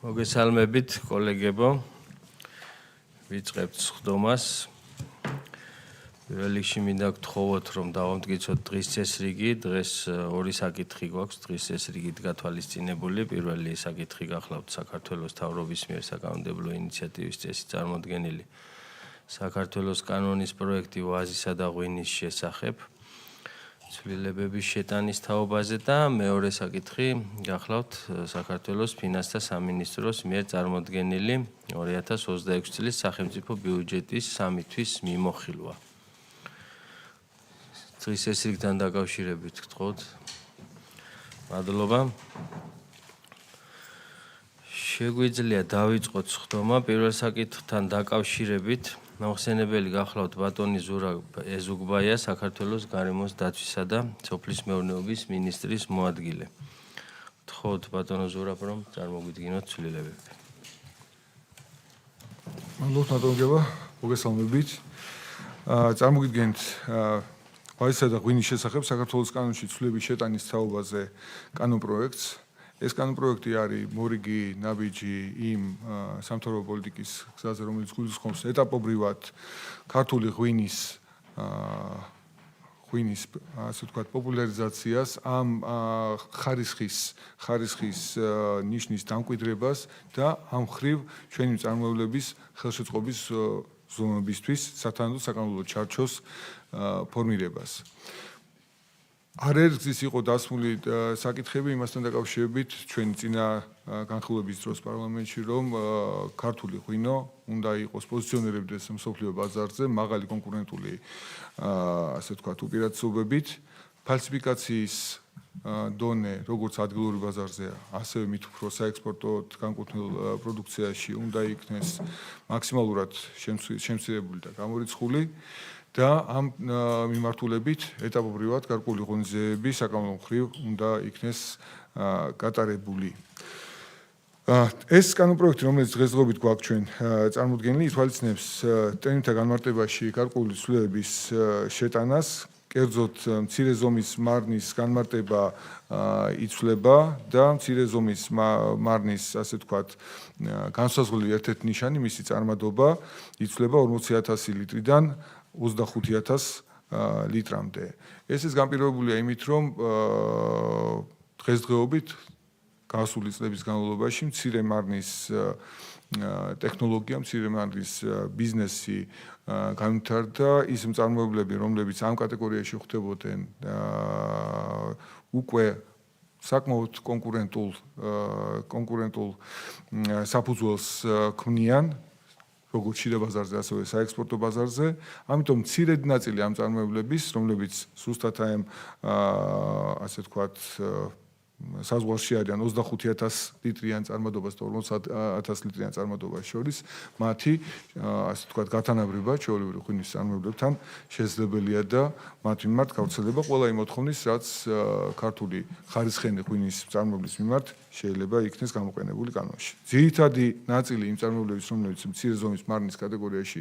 მოგესალმებით, კოლეგებო. ვიწყებთ სხდომას. პირველ რიგში მინდა გთხოვოთ, რომ დავამტკიცოთ დღის წესრიგი. დღეს ორი საკითხი გვაქვს დღის წესრიგით გათვალისწინებული. პირველი საკითხი გახლავთ საქართველოს მთავრობის მიერ საკანონმდებლო ინიციატივის წესი წარმოდგენილი საქართველოს კანონის პროექტი ვაზისა და ღვინის შესახებ. ცვლილებების შეტანის თაობაზე და მეორე საკითხი გახლავთ საქართველოს ფინანსთა სამინისტროს მიერ წარმოდგენილი 2026 წლის სახელმწიფო ბიუჯეტის 3 თვის მიმოხილვა. დღის წესრიგთან დაკავშირებით გთხოვთ. მადლობა. შეგვიძლია დავიწყოთ სხდომა პირველ საკითხთან დაკავშირებით. მოხსენებელი გახლავთ ბატონი ზურაბ ეზუგბაია, საქართველოს გარემოს დაცვისა და სოფლის მეურნეობის მინისტრის მოადგილე. გთხოვთ ბატონო ზურაბ, რომ წარმოგვიდგინოთ ცვლილებები. მადლობთ ბატონო, მოგესალმებით. წარმოგიდგენთ ვაზისა და ღვინის შესახებ საქართველოს კანონში ცვლილების შეტანის თაობაზე კანონპროექტს. ეს კანონპროექტი არის მორიგი ნაბიჯი იმ სამთავრობო პოლიტიკის გზაზე, რომელიც გულისხმობს ეტაპობრივად ქართული ღვინის ასე ვთქვათ პოპულარიზაციას, ამ ხარისხის ნიშნის დამკვიდრებას და ამ ხრივ ჩვენი მწარმოებლების ხელშეწყობის ზონებისთვის სათანადო საკანონმდებლო ჩარჩოს ფორმირებას. არერგზის იყო დასმული საკითხები იმასთან დაკავშირებით ჩვენი წინა განხილვების დროს პარლამენტში, რომ ქართული ღვინო უნდა იყოს პოზიციონირებდეს მსოფლიო ბაზარზე მაღალი კონკურენტული ასე ვთქვათ უპირატესობებით, ფალსიფიკაციის დონე როგორც ადგილობრივ ბაზარზე, ასევე მით უფრო საექსპორტო განკუთვნილ პროდუქციაში უნდა იქნეს მაქსიმალურად შემცირებული და გამორიცხული. და ამ მიმართულებით ეტაპობრივად გარკვეული ღონისძიებები საკანონმდებლო მხრივ უნდა იქნეს გატარებული. ეს კანონპროექტი, რომელიც დღესდღეობით გვაქვს ჩვენ წარმოდგენილი, ითვალისწინებს ტერმინთა განმარტებაში გარკვეული ცვლილებების შეტანას. კერძოდ მცირე ზომის მარნის განმარტება იცვლება და მცირე ზომის მარნის ასე ვთქვათ განსაზღვრული ერთ-ერთი ნიშანი, მისი წარმადობა იცვლება 40,000 ლიტრიდან 25,000 ლიტრამდე. ეს განპირობებულია იმით, რომ დღესდღეობით გასული წლების განმავლობაში მცირე მარნის ტექნოლოგია, მცირე მარნის ბიზნესი განვითარდა. ის მწარმოებლები, რომლებიც ამ კატეგორიაში ხვდებოდნენ, უკვე საკმაოდ კონკურენტულ საფუძველს ქმნიან როგორც შიდა ბაზარზე, ასევე საექსპორტო ბაზარზე. ამიტომ მცირედი ნაწილი ამ მწარმოებლების, რომლებიც სუსტად ასე ვთქვათ საზღვარში არიან 25,000 litrიან წარმადობას და 40,000 litrიან წარმადობას შორის, მათი ასე ვთქვათ გათანაბრება ჩვეულებრივი ღვინის წარმომებლებთან შესაძლებელია და მათ მიმართ გავრცელდება ყველა იმ მოთხოვნის, რაც ქართული ხარისხიანი ღვინის წარმომებლის მიმართ შეიძლება იქნეს გამოყენებული კანონში. ძირითადი ნაწილი იმ წარმომებლების, რომლებიც მცირე ზომის მარნის კატეგორიაში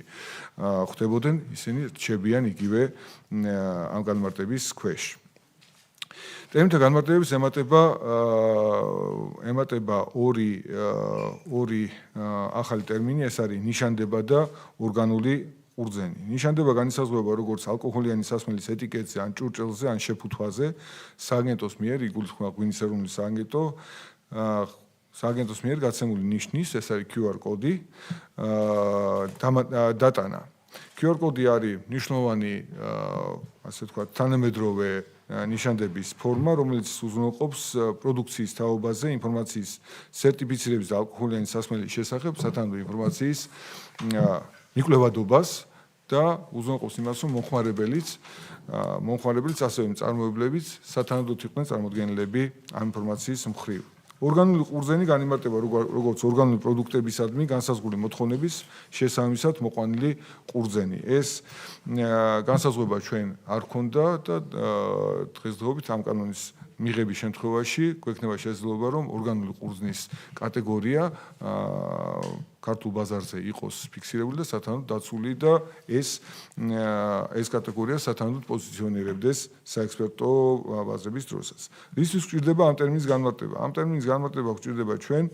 ხვდებოდნენ, ისინი რჩებიან იგივე ამ განმარტების ქვეშ. ტერმინთა განმარტებებს ემატება ორი ახალი ტერმინი, ეს არის ნიშანდება და ორგანული ყურძენი. ნიშანდება განისაზღვრება როგორც ალკოჰოლიანი სასმელის ეტიკეტზე, ან ჭურჭელზე, ან შეფუთვაზე, სააგენტოს მიერ იგულისხმება ღვინის ეროვნული სააგენტოს მიერ გაცემული ნიშნის, ეს არის QR კოდი, დატანა. QR კოდი არის მნიშვნელოვანი ასე ვთქვათ თანამედროვე ნიშანდების ფორმა, რომელიც უზრუნველყოფს პროდუქციის თაობაზე ინფორმაციის სერტიფიცირების და ალკოჰოლიანი სასმელის შესახებ სათანადო ინფორმაციის მიკვლევადობას და უზრუნველყოფს იმას, რომ მომხმარებელიც ასევე მწარმოებლებიც სათანადოდ იყვნენ წარმოდგენილები ამ ინფორმაციის მხრივ. ორგანული ყურძენი განიმარტება როგორც ორგანული პროდუქტებისადმი განსაზღვრული მოთხოვნების შესაბამისად მოყვანილი ყურძენი. ეს განსაზღვრება ჩვენ არ ქონდა და დღესდღეობით ამ კანონის მიღების შემთხვევაში გვექნება შესაძლებლობა, რომ ორგანული ყურძნის კატეგორია ქართულ ბაზარზე იყოს ფიქსირებული და სათანადოდ დაცული და ეს კატეგორია სათანადოდ პოზიციონირებდეს საექსპერტო ბაზრების დროსაც. რისთვის გვჭირდება ამ ტერმინის განმარტება? ამ ტერმინის განმარტება გვჭირდება ჩვენ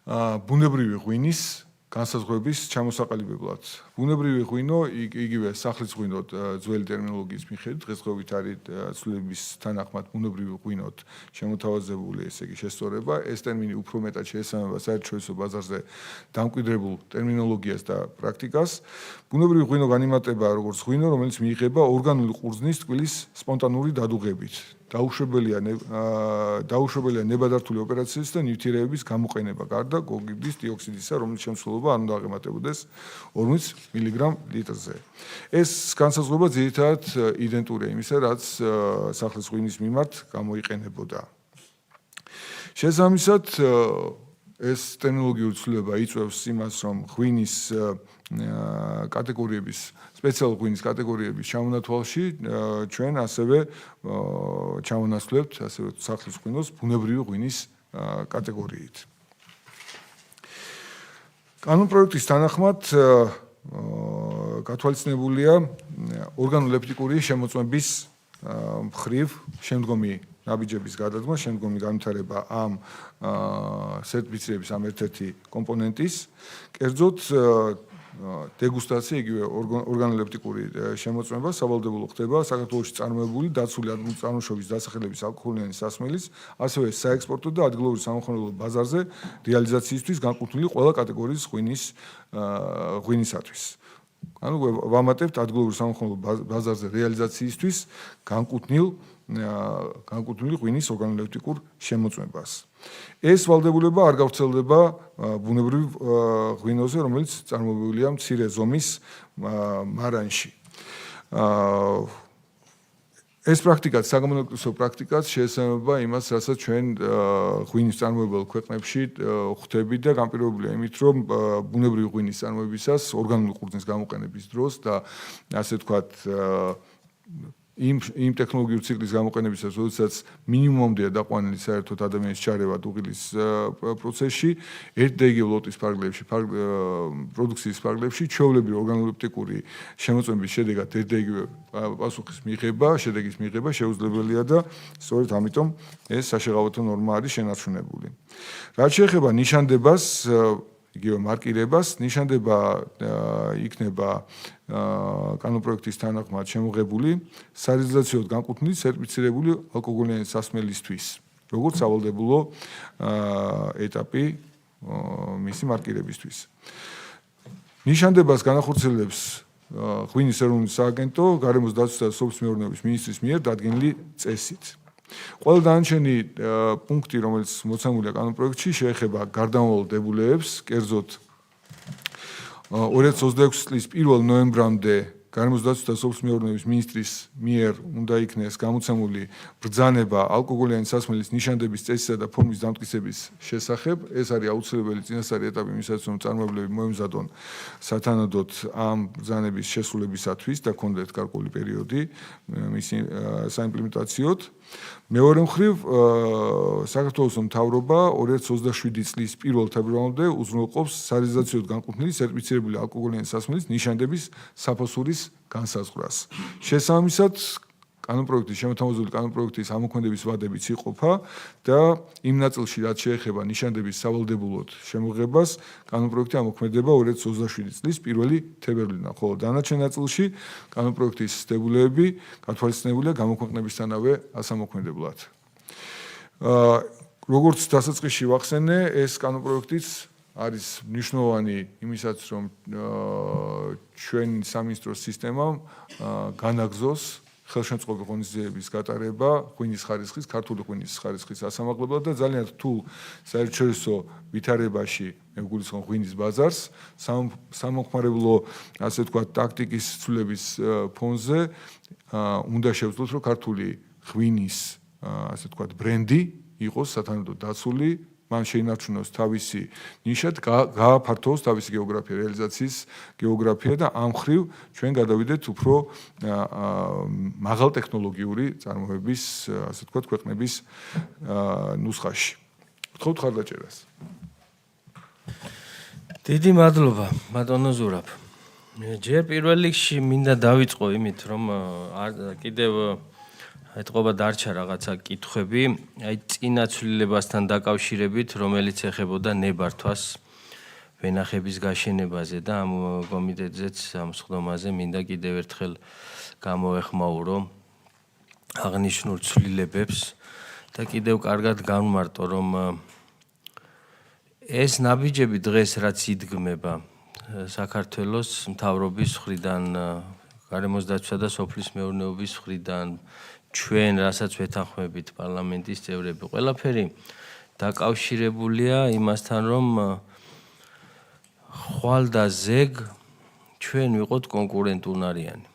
ბუნებრივი ღვინის განსაზღვრების ჩამოსაყალიბებლად. ბუნებრივი ღვინო იგივე სახლის ღვინოდ ძველი ტერმინოლოგიის მიხედვით დღესდღეობით არის ცვლილების თანახმად ბუნებრივი ღვინოდ შემოთავაზებული, ესე იგი შესწორება. ეს ტერმინი უფრო მეტად შეესაბამება საერთაშორისო ბაზარზე დამკვიდრებულ ტერმინოლოგიას და პრაქტიკას. ბუნებრივი ღვინო განიმარტება როგორც ღვინო, რომელიც მიიღება ორგანული ყურძნის ტკბილის სპონტანური დადუღებით. დაუშვებელია ნებადართული ოპერაციების და ნივთიერებების გამოყენება გარდა გოგირდის დიოქსიდისა, რომლის შემცველობა არ უნდა აღემატებოდეს 40 მგ ლიტრზე. ეს განსაზღვრება ძირითადად იდენტურია იმისა, რაც სახლის ღვინის მიმართ გამოიყენებოდა. შესაბამისად, ეს ტერმინოლოგიური ცვლილება იწვევს იმას, რომ ღვინის კატეგორიების სპეციალურ ღვინის კატეგორიების ჩამონათვალში ჩვენ ასევე ჩამონასვლებთ ასევე სახლის ღვინოს ბუნებრივი ღვინის კატეგორიით. კანონპროექტის თანახმად გათვალისწინებულია ორგანოლეპტიკური შემოწმების მხრივ შემდგომი ნაბიჯების გადადგმა, შემდგომი განვითარება ამ სერტიფიცირების ამ ერთ-ერთი კომპონენტის, კერძოდ დეგუსტაცია, იგივე ორგანოლეპტიკური შემოწმება სავალდებულო ხდება საქართველოში წარმოებული დაცული წარმოშობის დასახელების ალკოჰოლიანი სასმელის, ასევე საექსპორტო და ადგილობრივ სამომხმარებლო ბაზარზე რეალიზაციისთვის განკუთვნილი ყველა კატეგორიის ღვინისათვის. ანუ ვამატებთ ადგილობრივ სამომხმარებლო ბაზარზე რეალიზაციისთვის განკუთვნილი ღვინის ორგანოლეპტიკურ შემოწმებას. ეს ვალდებულება არ გავრცელდება ბუნებრივ ღვინოზე, რომელიც წარმოებულია მცირე ზომის მარანში. ეს პრაქტიკაც, საგამონათლისო პრაქტიკაც შეესაბამება იმას, რასაც ჩვენ ღვინის წარმოებელ ქვეყნებში ხვდებით და განპირობებულია იმით, რომ ბუნებრივი ღვინის წარმოებისას ორგანული ყურძნის გამოყენების დროს და ასე ვთქვათ იმ ტექნოლოგიური ციკლის გამოყენებისას, როდესაც მინიმუმამდეა დაყვანილი საერთოდ ადამიანის ჩარევა დუღილის პროცესში, ერთ და იგივე ლოტის ფარგლებში, პროდუქციის ფარგლებში, ჩვეულებრივი ორგანოლეპტიკური შემოწმების შედეგად ერთ და იგივე შედეგის მიღება შეუძლებელია და სწორედ ამიტომ ეს საშეღავათო ნორმა არის შენარჩუნებული. რაც შეეხება ნიშანდებას, იგივე მარკირებას, ნიშანდება იქნება კანონპროექტის თანახმად შემოღებული სარეალიზაციოდ განკუთვნილი სერტიფიცირებული ალკოგოლიანი სასმელისთვის, როგორც სავალდებულო ეტაპი მისი მარკირებისთვის. ნიშანდებას განახორციელებს ღვინის ეროვნული სააგენტო გარემოს დაცვისა და სოფლის მეურნეობის მინისტრის მიერ დადგენილი წესით. ყველა დანარჩენი პუნქტი, რომელიც მოცემულია კანონპროექტში, შეეხება გარდამავალ დებულეებს, კერძოდ 2026 წლის 1 ნოემბრამდე გარემოს დაცვისა და სოფლის მეურნეობის მინისტრის მიერ უნდა იქნეს გამოცემული ბრძანება ალკოგოლიანი სასმელის ნიშანდების წესისა და ფორმის დამტკიცების შესახებ. ეს არის აუცილებელი წინასწარი ეტაპი იმისათვის, რომ წარმოებლები მოემზადონ სათანადოდ ამ ბრძანების შესრულებისათვის და ქონდეთ გარკვეული პერიოდი მისი საიმპლემენტაციოდ. მეორე მხრივ, საქართველოს მთავრობა 2027 წლის 1 თებერვალამდე უზრუნველყოფს სარეალიზაციოდ განკუთვნილი სერტიფიცირებული ალკოგოლიანი სასმელის ნიშანდების საფასურის განსაზღვრას. შესაბამისად, კანონპროექტის შემოთავაზებული კანონპროექტის ამოქმედების ვადებიც იყოფა და იმ ნაწილში, რაც შეეხება ნიშანდების სავალდებულოდ შემოღებას, კანონპროექტი ამოქმედება 2027 წლის 1 თებერვლიდან, ხოლო დანარჩენ ნაწილში კანონპროექტის დებულეები გათვალისწინებულია გამოქვეყნებისთანავე ასამოქმედებლად. როგორც დასაწყისში ვახსენე, ეს კანონპროექტიც არის მნიშვნელოვანი იმისაც, რომ ჩვენ სამინისტროს სისტემამ განაგზოს ხელშემწყობი ღონისძიებების გატარება ღვინის ხარისხის, ქართული ღვინის ხარისხის ასამაღლებლად და ძალიან რთულ საერთაშორისო ვითარებაში, მე ვგულისხმობ ღვინის ბაზარს, სამომხმარებლო, ასე ვთქვათ, ტაქტიკის ცვლილების ფონზე უნდა შევძლოთ, რომ ქართული ღვინის, ასე ვთქვათ, ბრენდი იყოს სათანადოდ დაცული, მან შეინარჩუნოს თავისი ნიშა, გააფართოვოს თავისი გეოგრაფია, რეალიზაციის გეოგრაფია და ამ მხრივ ჩვენ გადავიდეთ უფრო მაღალ ტექნოლოგიური წარმოების, ასე ვთქვათ, ქვეყნების ნუსხაში. გთხოვთ ხარდაჭერას. დიდი მადლობა, ბატონო ზურაბ. ჯერ პირველ რიგში მინდა დავიწყო იმით, რომ კიდევ ეთყობა დარჩა რაღაცა კითხვები, აი წინა ცვლილებასთან დაკავშირებით, რომელიც ეხებოდა ნებართვას ვენახების გაშენებაზე და ამ კომიტეტზეც ამ სხდომაზე მინდა კიდევ ერთხელ გამოვეხმაურო აღნიშნულ ცვლილებებს და კიდევ კარგად განმარტო, რომ ეს ნაბიჯები დღეს რაც იდგმება საქართველოს მთავრობის მხრიდან, გარემოს დაცვა და სოფლის მეურნეობის მხრიდან, ჩვენ რასაც ვეთანხმებით პარლამენტის წევრები, ყველაფერი დაკავშირებულია იმასთან, რომ ხვალ და ზეგ ჩვენ ვიყოთ კონკურენტუნარიანი.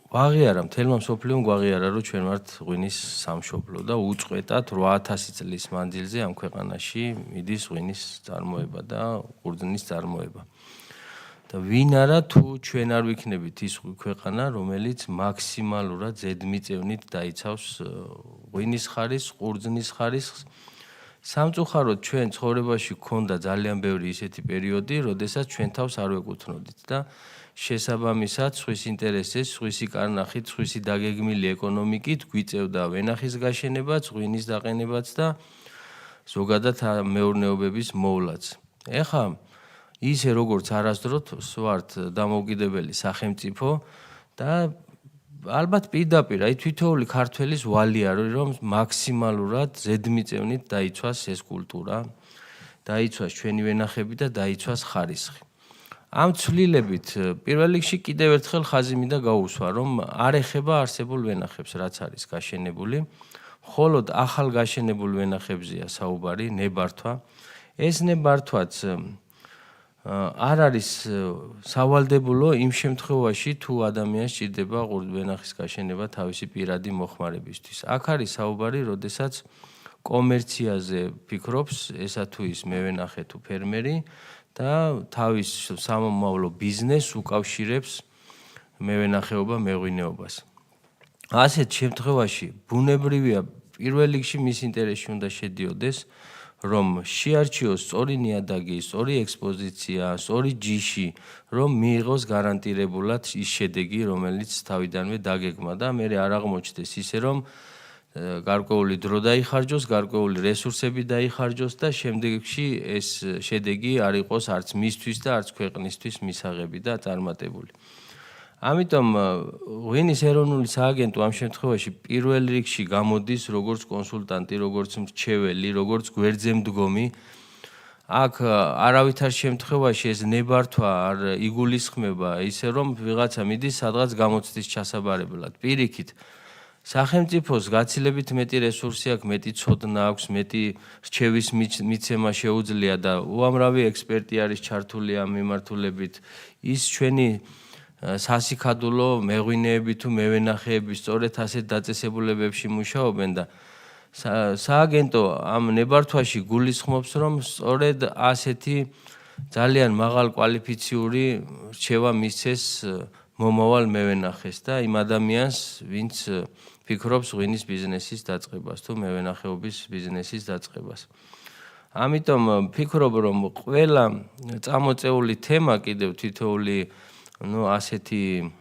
ვაღიარა, მთელმა მსოფლიომ გვაღიარა, რომ ჩვენ ვართ ღვინის სამშობლო და უწყვეტად 8000 წლის მანძილზე ამ ქვეყანაში მიდის ღვინის წარმოება და ყურძნის წარმოება. და ვინ არა თუ ჩვენ არ ვიქნებით ის ქვეყანა, რომელიც მაქსიმალურად ზედმიწევნით დაიცავს ღვინის ხარისხს, ყურძნის ხარისხს. სამწუხაროდ ჩვენ ცხოვრებაში გქონდა ძალიან ბევრი ისეთი პერიოდი, როდესაც ჩვენ თავს არ ვეკუთვნოდით და შესაბამისად სხვის ინტერესებს, სხვისი კარნახით, სხვისი დაგეგმილი ეკონომიკით გვიწევდა ვენახის გაშენებაც, ღვინის დაყენებაც და ზოგადად მეურნეობების მოვლაც. ეხლა ისე როგორც არასდროს ვართ დამოუკიდებელი სახელმწიფო და ალბათ პირდაპირ აი თითოეული ქართველის ვალია რომ მაქსიმალურად ზედმიწევნით დაიცვას ეს კულტურა, დაიცვას ჩვენი ვენახები და დაიცვას ხარისხი. ამ ცვლილებით პირველ რიგში კიდევ ერთხელ ხაზი მინდა გაუსვა, რომ არ ეხება არსებულ ვენახებს, რაც არის გაშენებული, მხოლოდ ახალ გაშენებულ ვენახებზეა საუბარი, ნებართვა. ეს ნებართვაც არ არის სავალდებულო იმ შემთხვევაში, თუ ადამიანს სჭირდება ვენახის გაშენება თავისი პირადი მოხმარებისთვის. აქ არის საუბარი, როდესაც კომერციაზე ფიქრობს, ესა თუ ის მევენახე თუ ფერმერი და თავის სამომავლო ბიზნესს უკავშირებს მევენახეობა მეღვინეობას. ასეთ შემთხვევაში ბუნებრივია პირველ რიგში მის ინტერესში უნდა შედიოდეს, რომ შეარჩიოს სწორი ნიადაგი, სწორი ექსპოზიცია, სწორი ჯიში, რომ მიიღოს გარანტირებულად ის შედეგი, რომელიც თავიდანვე დაგეგმა და მე არ აღმოჩნდეს ისე, რომ გარკვეული დრო დაიხარჯოს, გარკვეული რესურსები დაიხარჯოს და შემდეგში ეს შედეგი არ იყოს არც მისთვის და არც ქვეყნისთვის მისაღები და წარმატებული. ამიტომ ღვინის ეროვნული სააგენტო ამ შემთხვევაში პირველ რიგში გამოდის როგორც კონსულტანტი, როგორც მრჩეველი, როგორც გვერდზე მდგომი. აქ არავითარ შემთხვევაში ეს ნებართვა არ იგულისხმება ისე რომ ვიღაცა მიდის სადღაც გამოცდის ჩასაბარებლად. პირიქით სახელმწიფოს გაცილებით მეტი რესურსი აქვს, მეტი ცოდნა აქვს, მეტი რჩევის მიცემა შეუძლია და უამრავი ექსპერტი არის ჩართული ამ მიმართულებით. ის ჩვენი სასიქადულო მეღვინეები თუ მევენახეები სწორედ ასეთ დაწესებულებებში მუშაობენ და სააგენტო ამ ნებართვაში გულისხმობს, რომ სწორედ ასეთი ძალიან მაღალ კვალიფიციური რჩევა მისცეს მომავალ მევენახეს და იმ ადამიანს, ვინც ფიქრობს ღვინის ბიზნესის დაწყებას თუ მევენახეობის ბიზნესის დაწყებას. ამიტომ ფიქრობ, რომ ყველა წამოწეული თემა კიდევ თითოეული ასეთი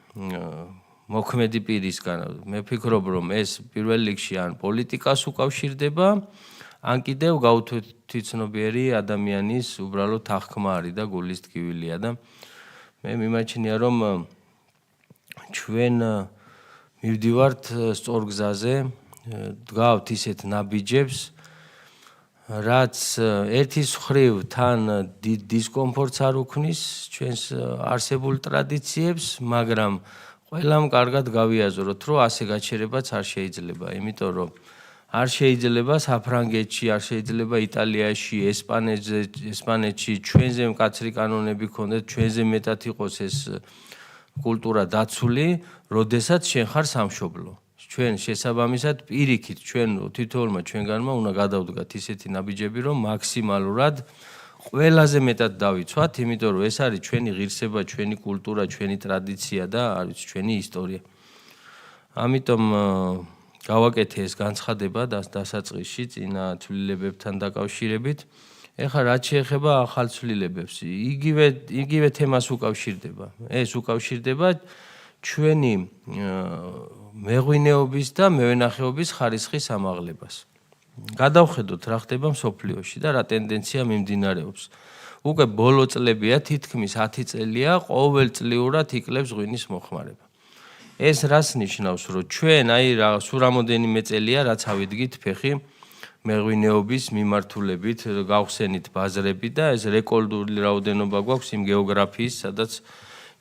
მოქმედი პირისგან მე ფიქრობ, რომ ეს პირველ რიგში ან პოლიტიკას უკავშირდება, ან კიდევ გაუთვითცნობიერი ადამიანის უბრალოდ აღქმა არის და გულის ტკივილია და მე მიმაჩნია, რომ ჩვენ მივდივართ სწორ გზაზე, დგავთ ისეთ ნაბიჯებს, რაც ერთის მხრივ თან დიდ დისკომფორტს არ უქმნის ჩვენს არსებულ ტრადიციებს, მაგრამ ყველამ კარგად გავიაზროთ, რომ ასე გაჩერებაც არ შეიძლება, იმიტომ რომ არ შეიძლება საფრანგეთში, არ შეიძლება იტალიაში, ესპანეთში ჩვენზე მკაცრი კანონები ქონდეთ, ჩვენზე მეტად იყოს ეს კულტურა დაცული, როდესაც შენ ხარ სამშობლო. ჩვენ შესაბამისად პირიქით ჩვენ თითოეულმა ჩვენგანმა უნდა გადავდგათ ისეთი ნაბიჯები, რომ მაქსიმალურად ყველაზე მეტად დავიცვათ, იმიტომ რომ ეს არის ჩვენი ღირსება, ჩვენი კულტურა, ჩვენი ტრადიცია და არის ჩვენი ისტორია. ამიტომ გავაკეთე ეს განცხადება დასაწყისში წინა ცვლილებებთან დაკავშირებით. ეხლა რაც შეეხება ახალ ცვლილებებს, იგივე თემას უკავშირდება. ეს უკავშირდება ჩვენი მეღვინეობის და მევენახეობის ხარისხის ამაღლებას. გადავხედოთ რა ხდება მსოფლიოში და რა ტენდენცია მიმდინარეობს. უკვე ბოლო წლებია, თითქმის 10 წელია ყოველწლიურად იკლებს ღვინის მოხმარება. ეს რას ნიშნავს, რომ ჩვენ სულ რამოდენიმე წელია რაც ავიდგით ფეხი მეღვინეობის მიმართულებით, გავხსენით ბაზრები და ეს რეკორდული რაოდენობა გვაქვს იმ გეოგრაფიის, სადაც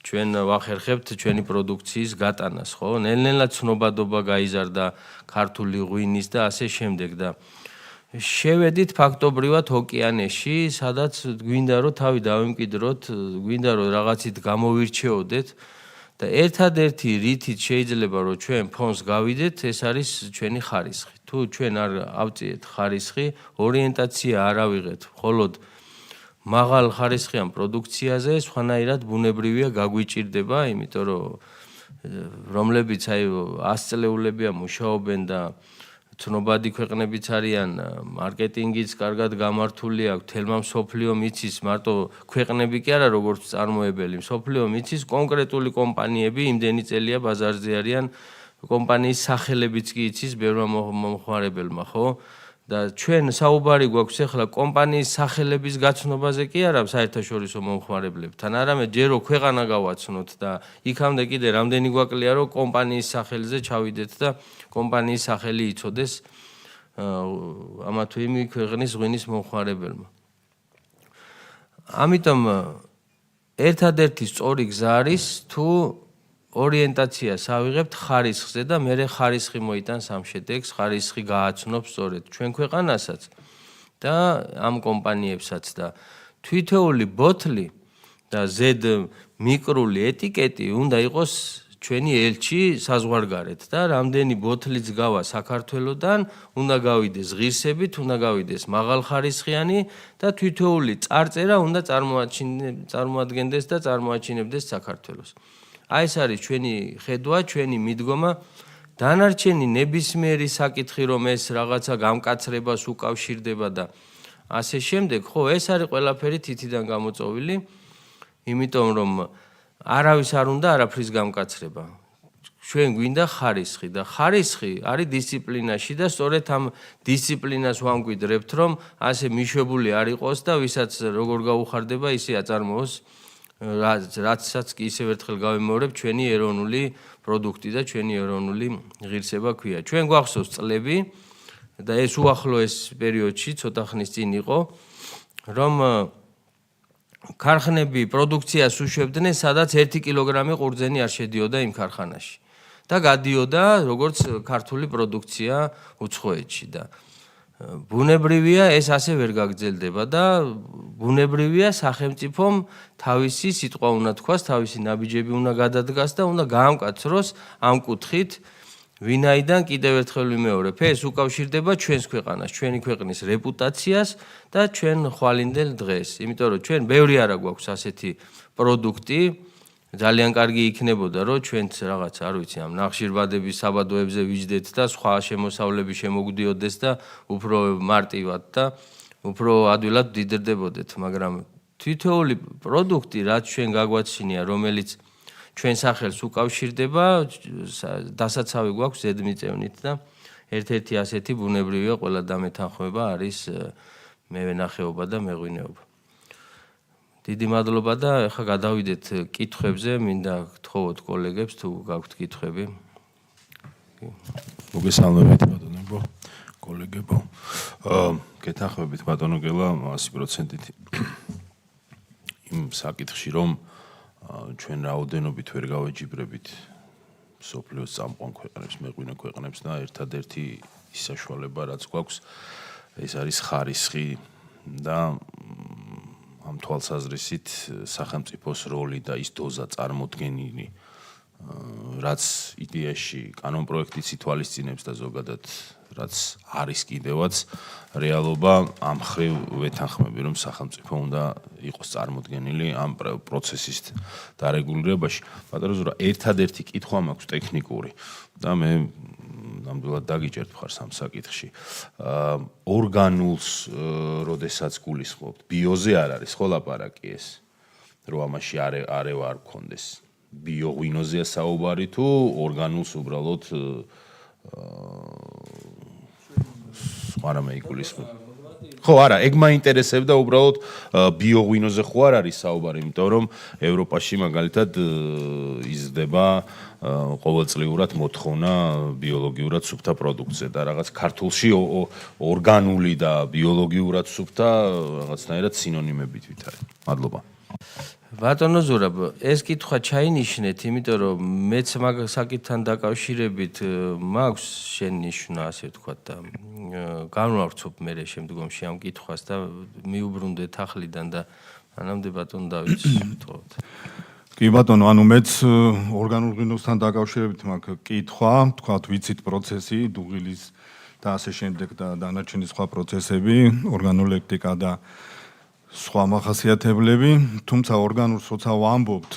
ჩვენ ვახერხებთ ჩვენი პროდუქციის გატანას, ხო? ნელ-ნელა ცნობადობა გაიზარდა ქართული ღვინის და ასე შემდეგ და შევედით ფაქტობრივად ოკეანეში, სადაც გვინდა რომ თავი დავიმკვიდროთ, გვინდა რომ რაღაცით გამოვირჩეოდეთ და ერთადერთი რითიც შეიძლება რომ ჩვენ ფონს გავიდეთ, ეს არის ჩვენი ხარისხი. თუ ჩვენ არ ავწიეთ ხარისხი, ორიენტაცია არ ავიღეთ, მხოლოდ მაღალ ხარისხიან პროდუქციაზე, სხვანაირად ბუნებრივია გაგვიჭირდება, იმიტომ რომ რომლებიც 100 წლეულებია მუშაობენ და ცნობადი ქვეყნებიც არიან, მარკეტინგიც კარგად გამართული აქვს, თელმა მსოფლიო მიცის, მარტო ქვეყნები კი არა როგორც წარმოებელი, მსოფლიო მიცის კონკრეტული კომპანიები იმდენი წელია ბაზარზე არიან, კომპანიის სახელებიც კი იცის ბევრმა მომხმარებელმა, ხო? და ჩვენ საუბარი გვაქვს ახლა კომპანიის სახელების გაცნობაზე კი არა საერთაშორისო მომხმარებლებთან, არამედ ჯერ რომ ქვეყანა გავაცნოთ და იქამდე კიდე რამდენი გვაკლია რომ კომპანიის სახელზე ჩავიდეთ და კომპანიის სახელი იცოდეს ამა თუ იმ ქვეყნის ღვინის მომხმარებელმა. ამიტომ ერთადერთი სწორი გზა არის თუ ორიენტაციას ავიღებთ ხარისხზე და მერე ხარისხი მოიტანს ამ შედეგს, ხარისხი გააცნობს სწორედ ჩვენ ქვეყანასაც და ამ კომპანიებსაც და თვითეული ბოთლი და ზედ მიკრული ეტიკეტი უნდა იყოს ჩვენი ელჩი საზღვარგარეთ და რამდენი ბოთლიც გავა საქართველოსდან, უნდა გავიდეს ღირსებით, უნდა გავიდეს მაღალხარისხიანი და თვითეული წარწერა უნდა წარმოადგენდეს და წარმოაჩინებდეს საქართველოს. აი ეს არის ჩვენი ხედვა, ჩვენი მიდგომა. დანარჩენი ნებისმიერი საკითხი, რომ ეს რაღაცა გამკაცრებას უკავშირდება და ასე შემდეგ, ხო, ეს არის ყველაფერი თითიდან გამოწოვილი, იმიტომ რომ არავის არ უნდა არაფრის გამკაცრება. ჩვენ გვინდა ხარისხი და ხარისხი არის დისციპლინაში და სწორედ ამ დისციპლინას ვამკვიდრებთ, რომ ასე მიშვებული არ იყოს და ვისაც როგორ გაუხარდება, ისე აწარმოოს. რაცაც კი ისევ ერთხელ გავიმეორებ, ჩვენი ეროვნული პროდუქტი და ჩვენი ეროვნული ღირსება ქვია. ჩვენ გვახსოვს წლები და ეს უახლოეს პერიოდში ცოტა ხნის წინ იყო, რომ ქარხნები პროდუქციას უშვებდნენ, სადაც 1 კილოგრამი ყურძენი არ შედიოდა იმ ქარხანაში და გადიოდა როგორც ქართული პროდუქცია უცხოეთში და ბუნებრივია ეს ასე ვერ გაგრძელდება და ბუნებრივია სახელმწიფომ თავისი სიტყვა უნდა თქვას, თავისი ნაბიჯები უნდა გადადგას და უნდა გაამკაცროს ამ კუთხით, ვინაიდან კიდევ ერთხელ ვიმეორებ, ეს უკავშირდება ჩვენს ქვეყანას, ჩვენი ქვეყნის რეპუტაციას და ჩვენ ხვალინდელ დღეს, იმიტომ რომ ჩვენ ბევრი არა გვაქვს ასეთი პროდუქტი, ძალიან კარგი იქნებოდა, რომ ჩვენც რაღაც, არ ვიცი, ამ ნახშირბადების საბადოებზე ვიჯდეთ და სხვა შემოსავლები შემოგვდიოდეს და უფრო მარტივად და უფრო ადვილად ვდიდრდებოდეთ, მაგრამ თითოეული პროდუქტი, რაც ჩვენ გაგვაჩნია, რომელიც ჩვენ სახელს უკავშირდება, დასაცავი გვაქვს ზედმიწევნით და ერთ-ერთი ასეთი ბუნებრივია ყველა დამეთანხმება არის მევენახეობა და მეღვინეობა. დიდი მადლობა და ახლა გადავიდეთ კითხვებზე, მინდა გთხოვოთ კოლეგებს თუ გაქვთ კითხვები. მოგესალმებით ბატონებო, კოლეგებო. გეთანხმებით ბატონო გელა 100%-ით იმ საკითხში, რომ ჩვენ რაოდენობით ვერ გავეჯიბრებით სოფლიოს წამყვან ქვეყნებს, მეღვინე ქვეყნებს და ერთადერთი ის საშუალება, რაც გვაქვს, ეს არის ხარისხი და ამ თვალსაზრისით სახელმწიფოს როლი და ის დოზა წარმოდგენილი, რაც იდეაში კანონპროექტიც ითვალისწინებს და ზოგადად რაც არის კიდევაც რეალობა, ამ ხრივ ვეთანხმები, რომ სახელმწიფო უნდა იყოს წარმოდგენილი ამ პროცესის დარეგულირებაში. ბატონო ზურა, ერთადერთი კითხვა მაქვს ტექნიკური და მე ნამდვილად დაგიჭერთ მხარს ამ საკითხში. ორგანულს როდესაც გულისხმობთ, ბიოზე არ არის ხო ლაპარაკი ეს, რომ ამაში არევა არ გქონდეს. ბიოღვინოზეა საუბარი თუ ორგანულს უბრალოდ სხვა რამე იგულისხმება. ხო, არა, ეგ მაინტერესებდა უბრალოდ ბიოღვინოზე ხო არ არის საუბარი, იმიტომ რომ ევროპაში მაგალითად იზრდება ყოველწლიურად მოთხოვნა ბიოლოგიურად სუფთა პროდუქციაზე და რაღაც ქართულში ორგანული და ბიოლოგიურად სუფთა რაღაცნაირად სინონიმებით ვითარდება. მადლობა. ბატონო ზურაბ, ეს კითხვა ჩაინიშნეთ, იმიტომ რომ მეც მაგ საკითხთან დაკავშირებით მაქვს შენ ნიშნა, ასე ვთქვათ და განვავრცობ მე შემდგომში ამ კითხვას და მიუბრუნდეთ ახლიდან და მანამდე ბატონო დავით თხოვთ. კი ბატონო, ანუ მეც ორგანულ ღვინოსთან დაკავშირებით მაქვს კითხვა, თქვათ ვიცით პროცესი, დუღილის და ასე შემდეგ და დანარჩენი სხვა პროცესები, ორგანოლექტიკა და სხვა მახასიათებლები, თუმცა ორგანულს როცა ვამბობთ,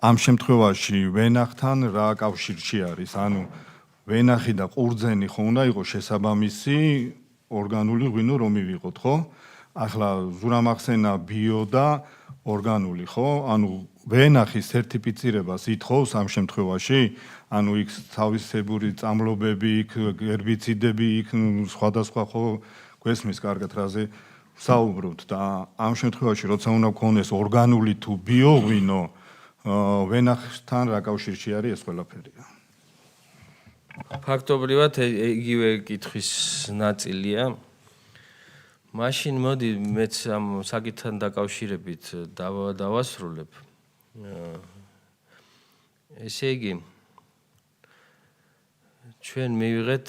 ამ შემთხვევაში ვენახთან რა კავშირში არის, ანუ ვენახი და ყურძენი ხო უნდა იყოს შესაბამისი ორგანული ღვინო რომ მივიღოთ, ხო? ახლა ზურამ ახსენა ბიო და ორგანული, ხო? ანუ ვენახის სერტიფიცირებას ითხოვს ამ შემთხვევაში, ანუ იქ თავისებური წამლობები, იქ ჰერბიციდები, იქ სხვადასხვა ხო გვესმის კარგად რაზე საუბრობთ და ამ შემთხვევაში როცა უნდა გქონდეს ორგანული თუ ბიო ღვინო, ვენახთან რა კავშირში არის ეს ყველაფერია. ფაქტობრივად იგივე კითხვის ნაწილია. მაშინ მოდი მეც ამ საკითხთან დაკავშირებით დავასრულებ. ესე იგი ჩვენ მივიღეთ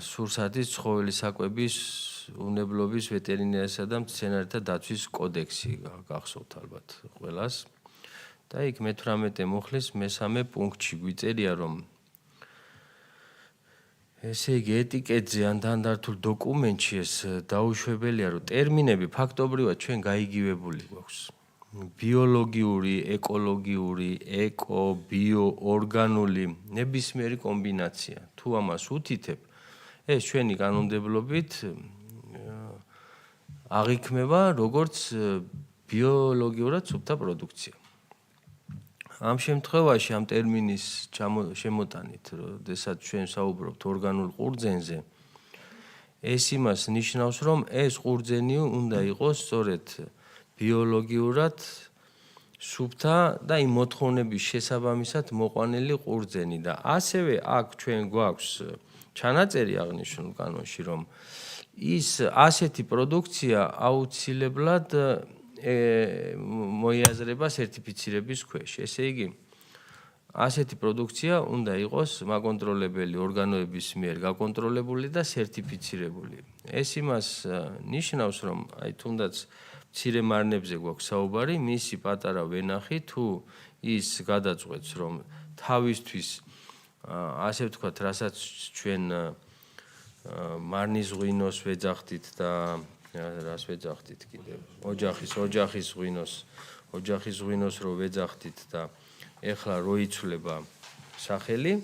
სურსათის ცხოველი საკვების უნებლობის ვეტერინარისა და მცენარეთა დაცვის კოდექსი გახსოვთ ალბათ ყველას. და იქ მე-18 მუხლის მე-3 პუნქტში გვიწერია რომ ესე იგი ეტიკეტზე ან დანდართულ დოკუმენტში ეს დაუშვებელია რომ ტერმინები ფაქტობრივად ჩვენ გაიგივებული გვაქვს. ბიოლოგიური, ეკოლოგიური, ეკო, ბიო, ორგანული, ნებისმიერი კომბინაცია. თუ ამას უთითებ, ეს ჩვენი კანონმდებლობით აღიქმება როგორც ბიოლოგიურად სუფთა პროდუქცია. ამ შემთხვევაში ამ ტერმინის შემოტანით, როდესაც ჩვენ საუბრობთ ორგანულ ყურძენზე, ეს იმას ნიშნავს, რომ ეს ყურძენი უნდა იყოს სწორედ ბიოლოგიურად სუფთა და იმ მოთხოვნების შესაბამისად მოყვანილი ყურძენი და ასევე აქ ჩვენ გვაქვს ჩანაწერი აღნიშნულ კანონში, რომ ის ასეთი პროდუქცია აუცილებლად მოიაზრება სერტიფიცირების ქვეშ. ესე იგი, ასეთი პროდუქცია უნდა იყოს მაკონტროლებელი ორგანოების მიერ გაკონტროლებული და სერტიფიცირებული. ეს იმას ნიშნავს, რომ აი თუნდაც მცირე მარნებზე გვაქვს საუბარი, მისი პატარა ვენახი თუ ის გადაწყვეტს, რომ თავისთვის ასე ვთქვათ, რასაც ჩვენ მარნის ღვინოს ვეძახდით და რას ვეძახდით კიდევ ოჯახის ღვინოს რო ვეძახდით და ეხლა რო იცვლება სახელი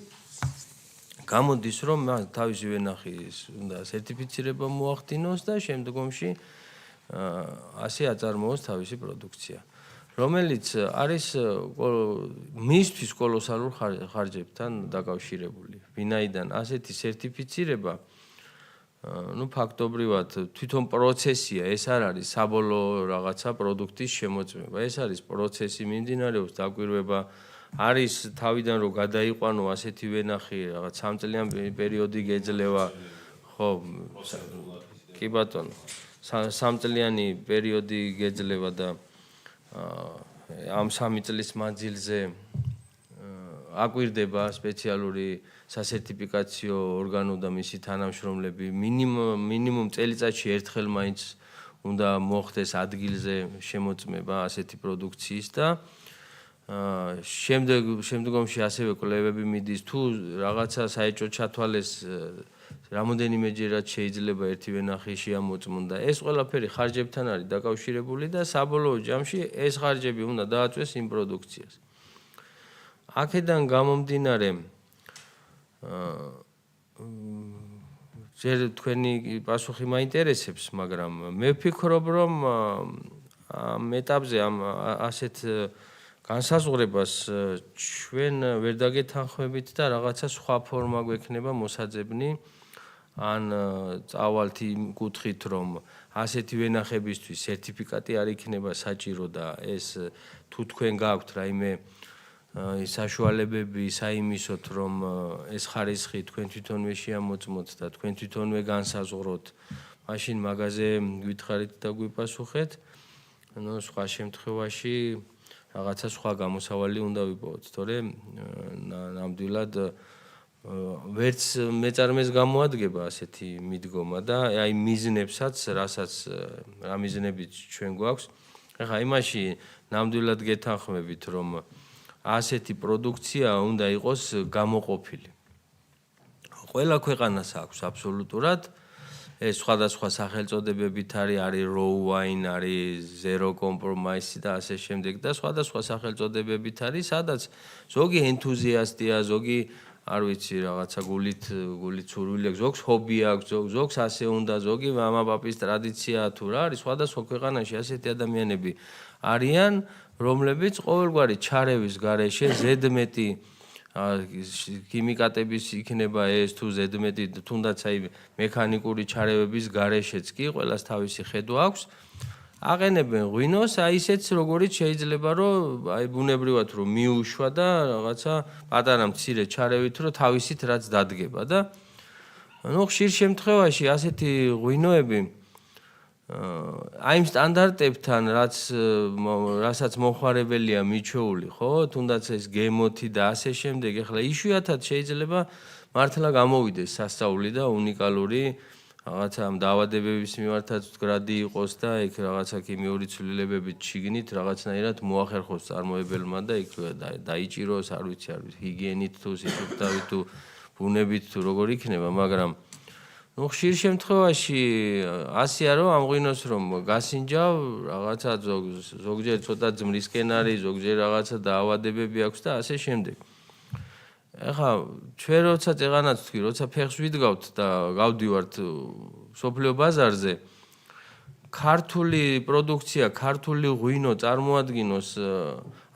გამოდის რომ თავისი ვენახის უნდა სერტიფიცირება მოახდინოს და შემდგომში ასე აწარმოოს თავისი პროდუქცია რომელიც არის მისთვის კოლოსალურ ხარჯებთან დაკავშირებული ვინაიდან ასეთი სერტიფიცირება ფაქტობრივად თვითონ პროცესია, ეს არ არის საბოლოო რაღაცა პროდუქტის შემოწმება. ეს არის პროცესი, მიმდინარეობს დაკვირვება, არის თავიდან რომ გადაიყვანო ასეთი ვენახი, რაღაც 3 წლიან პერიოდი გეძლევა, ხო, კი ბატონო, 3 წლიანი პერიოდი გეძლევა და ამ 3 წლის მანძილზე აკვირდება სპეციალური სასერტიფიკაციო ორგანო და მისი თანამშრომლები მინიმუმ წელიწადში ერთხელ მაინც უნდა მოხდეს ადგილზე შემოწმება ასეთი პროდუქციის და შემდგომში ასევე კვლევები მიდის თუ რაღაცა საეჭვო ჩათვალეს რამოდენიმეჯერაც შეიძლება ერთი ვენახი შეამოწმონ და ეს ყველაფერი ხარჯებთან არის დაკავშირებული და საბოლოო ჯამში ეს ხარჯები უნდა დააწვეს იმ პროდუქციას. აქედან გამომდინარე ჯერ თქვენი პასუხი მაინტერესებს, მაგრამ მე ვფიქრობ, რომ ამ ეტაპზე ამ ასეთ განსაზღვრებას ჩვენ ვერ დაგეთანხმებით და რაღაცა სხვა ფორმა გვექნება მოსაძებნი ან წავალთ იმ კუთხით რომ ასეთი ვენახებისთვის სერტიფიკატი არ იქნება საჭირო და ეს თუ თქვენ გაქვთ რაიმე საშუალებები საიმისოთ რომ ეს ხარისხი თქვენ თვითონვე შეამოწმოთ და თქვენ თვითონვე განსაზღვროთ მაშინ მაგაზე გითხარით და გვიპასუხეთ ну სხვა შემთხვევაში რაღაცა სხვა გამოსავალი უნდა ვიპოვოთ თორემ ნამდვილად ვერც მეწარმეს გამოადგება ასეთი მიდგომა და აი მიზნებსაც რასაც რა მიზნებით ჩვენ გვაქვს ახლა იმაში ნამდვილად გეთანხმებით რომ ასეთი პროდუქცია უნდა იყოს გამოყოფილი ყველა ქვეყანას აქვს აბსოლუტურად ეს სხვადასხვა სახელწოდებებით არის raw wine არის zero compromise და ასე შემდეგ და სხვადასხვა სახელწოდებებით არის სადაც ზოგი ენთუზიასტია ზოგი არ ვიცი რაღაცა გულით სურვილი აქვს ზოგს ჰობი აქვს ზოგს ასე უნდა ზოგი მამა პაპის ტრადიცია თუ რა არის სხვადასხვა ქვეყანაში ასეთი ადამიანები არიან რომლებიც ყოველგვარი ჩარევის გარეშე ზედმეტი ქიმიკატების იქნება ეს თუ ზედმეტი თუნდაც აი მექანიკური ჩარევების გარეშეც კი ყველას თავისი ხედვა აქვს აყენებენ ღვინოს აი ისეც როგორიც შეიძლება რომ აი ბუნებრივად რომ მიუშვა და რაღაცა პატარა მცირე ჩარევით რომ თავისით რაც დადგება და ну ხშირ შემთხვევაში ასეთი ღვინოები აი იმ სტანდარტებთან რასაც მომხმარებელია მიჩვეული ხო თუნდაც ეს გემოთი და ასე შემდეგ ეხლა იშვიათად შეიძლება მართლა გამოვიდეს სასწაული და უნიკალური რაღაცა ამ დაავადებების მიმართაც გრადი იყოს და იქ რაღაცა ქიმიური ცვლილებებით შიგნით რაღაცნაირად მოახერხოს წარმოებელმა და იქ დაიჭიროს არ ვიცი ჰიგიენით თუ სისუფთავით თუ ბუნებით თუ როგორ იქნება მაგრამ ну ხშირ შემთხვევაში ასია რომ ამ ღვინოს რომ გასინჯავ რაღაცა ზოგჯერ ცოტა ძმრისკენ არის ზოგჯერ რაღაცა დაავადებები აქვს და ასე შემდეგ ეხა ჩვენ როცა წეღანაც თქვი როცა ფეხს ვიდგავთ და გავდივართ სოფლიო ბაზარზე ქართული პროდუქცია ქართული ღვინო წარმოადგინოს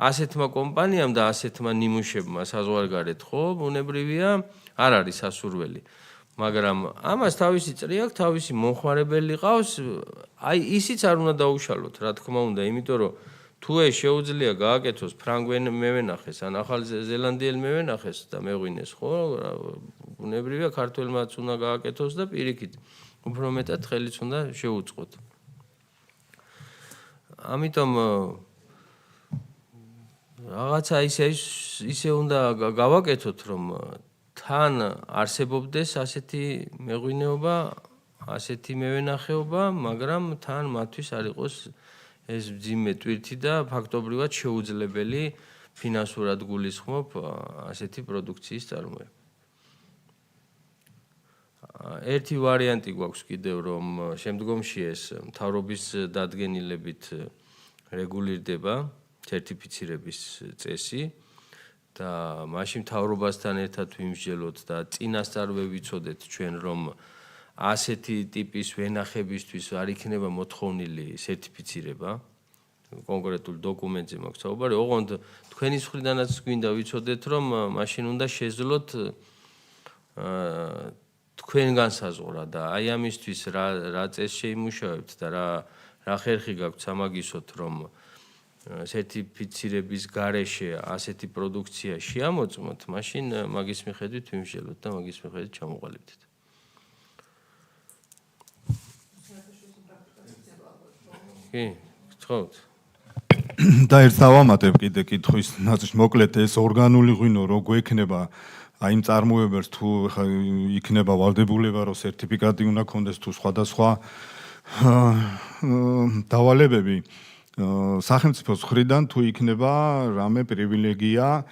ასეთმა კომპანიამ და ასეთმა ნიმუშებმა საზღვარგარეთ ხო ბუნებრივია არ არის სასურველი მაგრამ ამას თავისი წრი აქვს თავისი მომხმარებელი ყავს აი ისიც არ უნდა დაუშალოთ რა თქმა უნდა იმიტომ რომ თუ ეს შეუძლია გააკეთოს ფრანგ მევენახეს ან ახალ ზელანდიელ მევენახეს და მეღვინეს ხო ბუნებრივია ქართველმაც უნდა გააკეთოს და პირიქით უფრო მეტად ხელიც უნდა შეუწყოთ ამიტომ რაღაცა ისე უნდა გავაკეთოთ რომ თან არსებობდეს ასეთი მეღვინეობა ასეთი მევენახეობა მაგრამ თან მათთვის არ იყოს ეს ძიმე ტვირთი და ფაქტობრივად შეუძლებელი ფინანსურად გულისხმობ ასეთი პროდუქციის წარმოება. ერთი ვარიანტი გვაქვს კიდევ რომ შემდგომში ეს მთავრობის დადგენილებით რეგულირდება სერტიფიცირების წესი და მაშინ მთავრობასთან ერთად ვიმსჯელოთ და წინასწარ ვიცოდეთ ჩვენ რომ ასეთი ტიპის ვენახებისთვის არ იქნება მოთხოვნილი სერტიფიცირება კონკრეტულ დოკუმენტზე მაქვს საუბარი ოღონდ თქვენი მხრიდანაც გვინდა ვიცოდეთ რომ მაშინ უნდა შეძლოთ თქვენ განსაზღვრა და აი ამისთვის რა წეს შეიმუშავებთ და რა ხერხი გაქვთ სამაგისოთ რომ სერტიფიცირების გარეშე ასეთი პროდუქცია შეამოწმოთ მაშინ მაგის მიხედვით ვიმსჯელოთ და მაგის მიხედვით ჩამოყალიბდით კი, გთხოვთ. და ერთ დავამატებ კიდე კითხვის ნაწილში მოკლედ ეს ორგანული ღვინო რო გვექნება აი იმ წარმოებებს თუ ხა იქნება ვალდებულება რომ სერტიფიკატი უნდა ქონდეს თუ სხვადასხვა დავალებები სახელმწიფოს მხრიდან თუ იქნება რამე პრივილეგია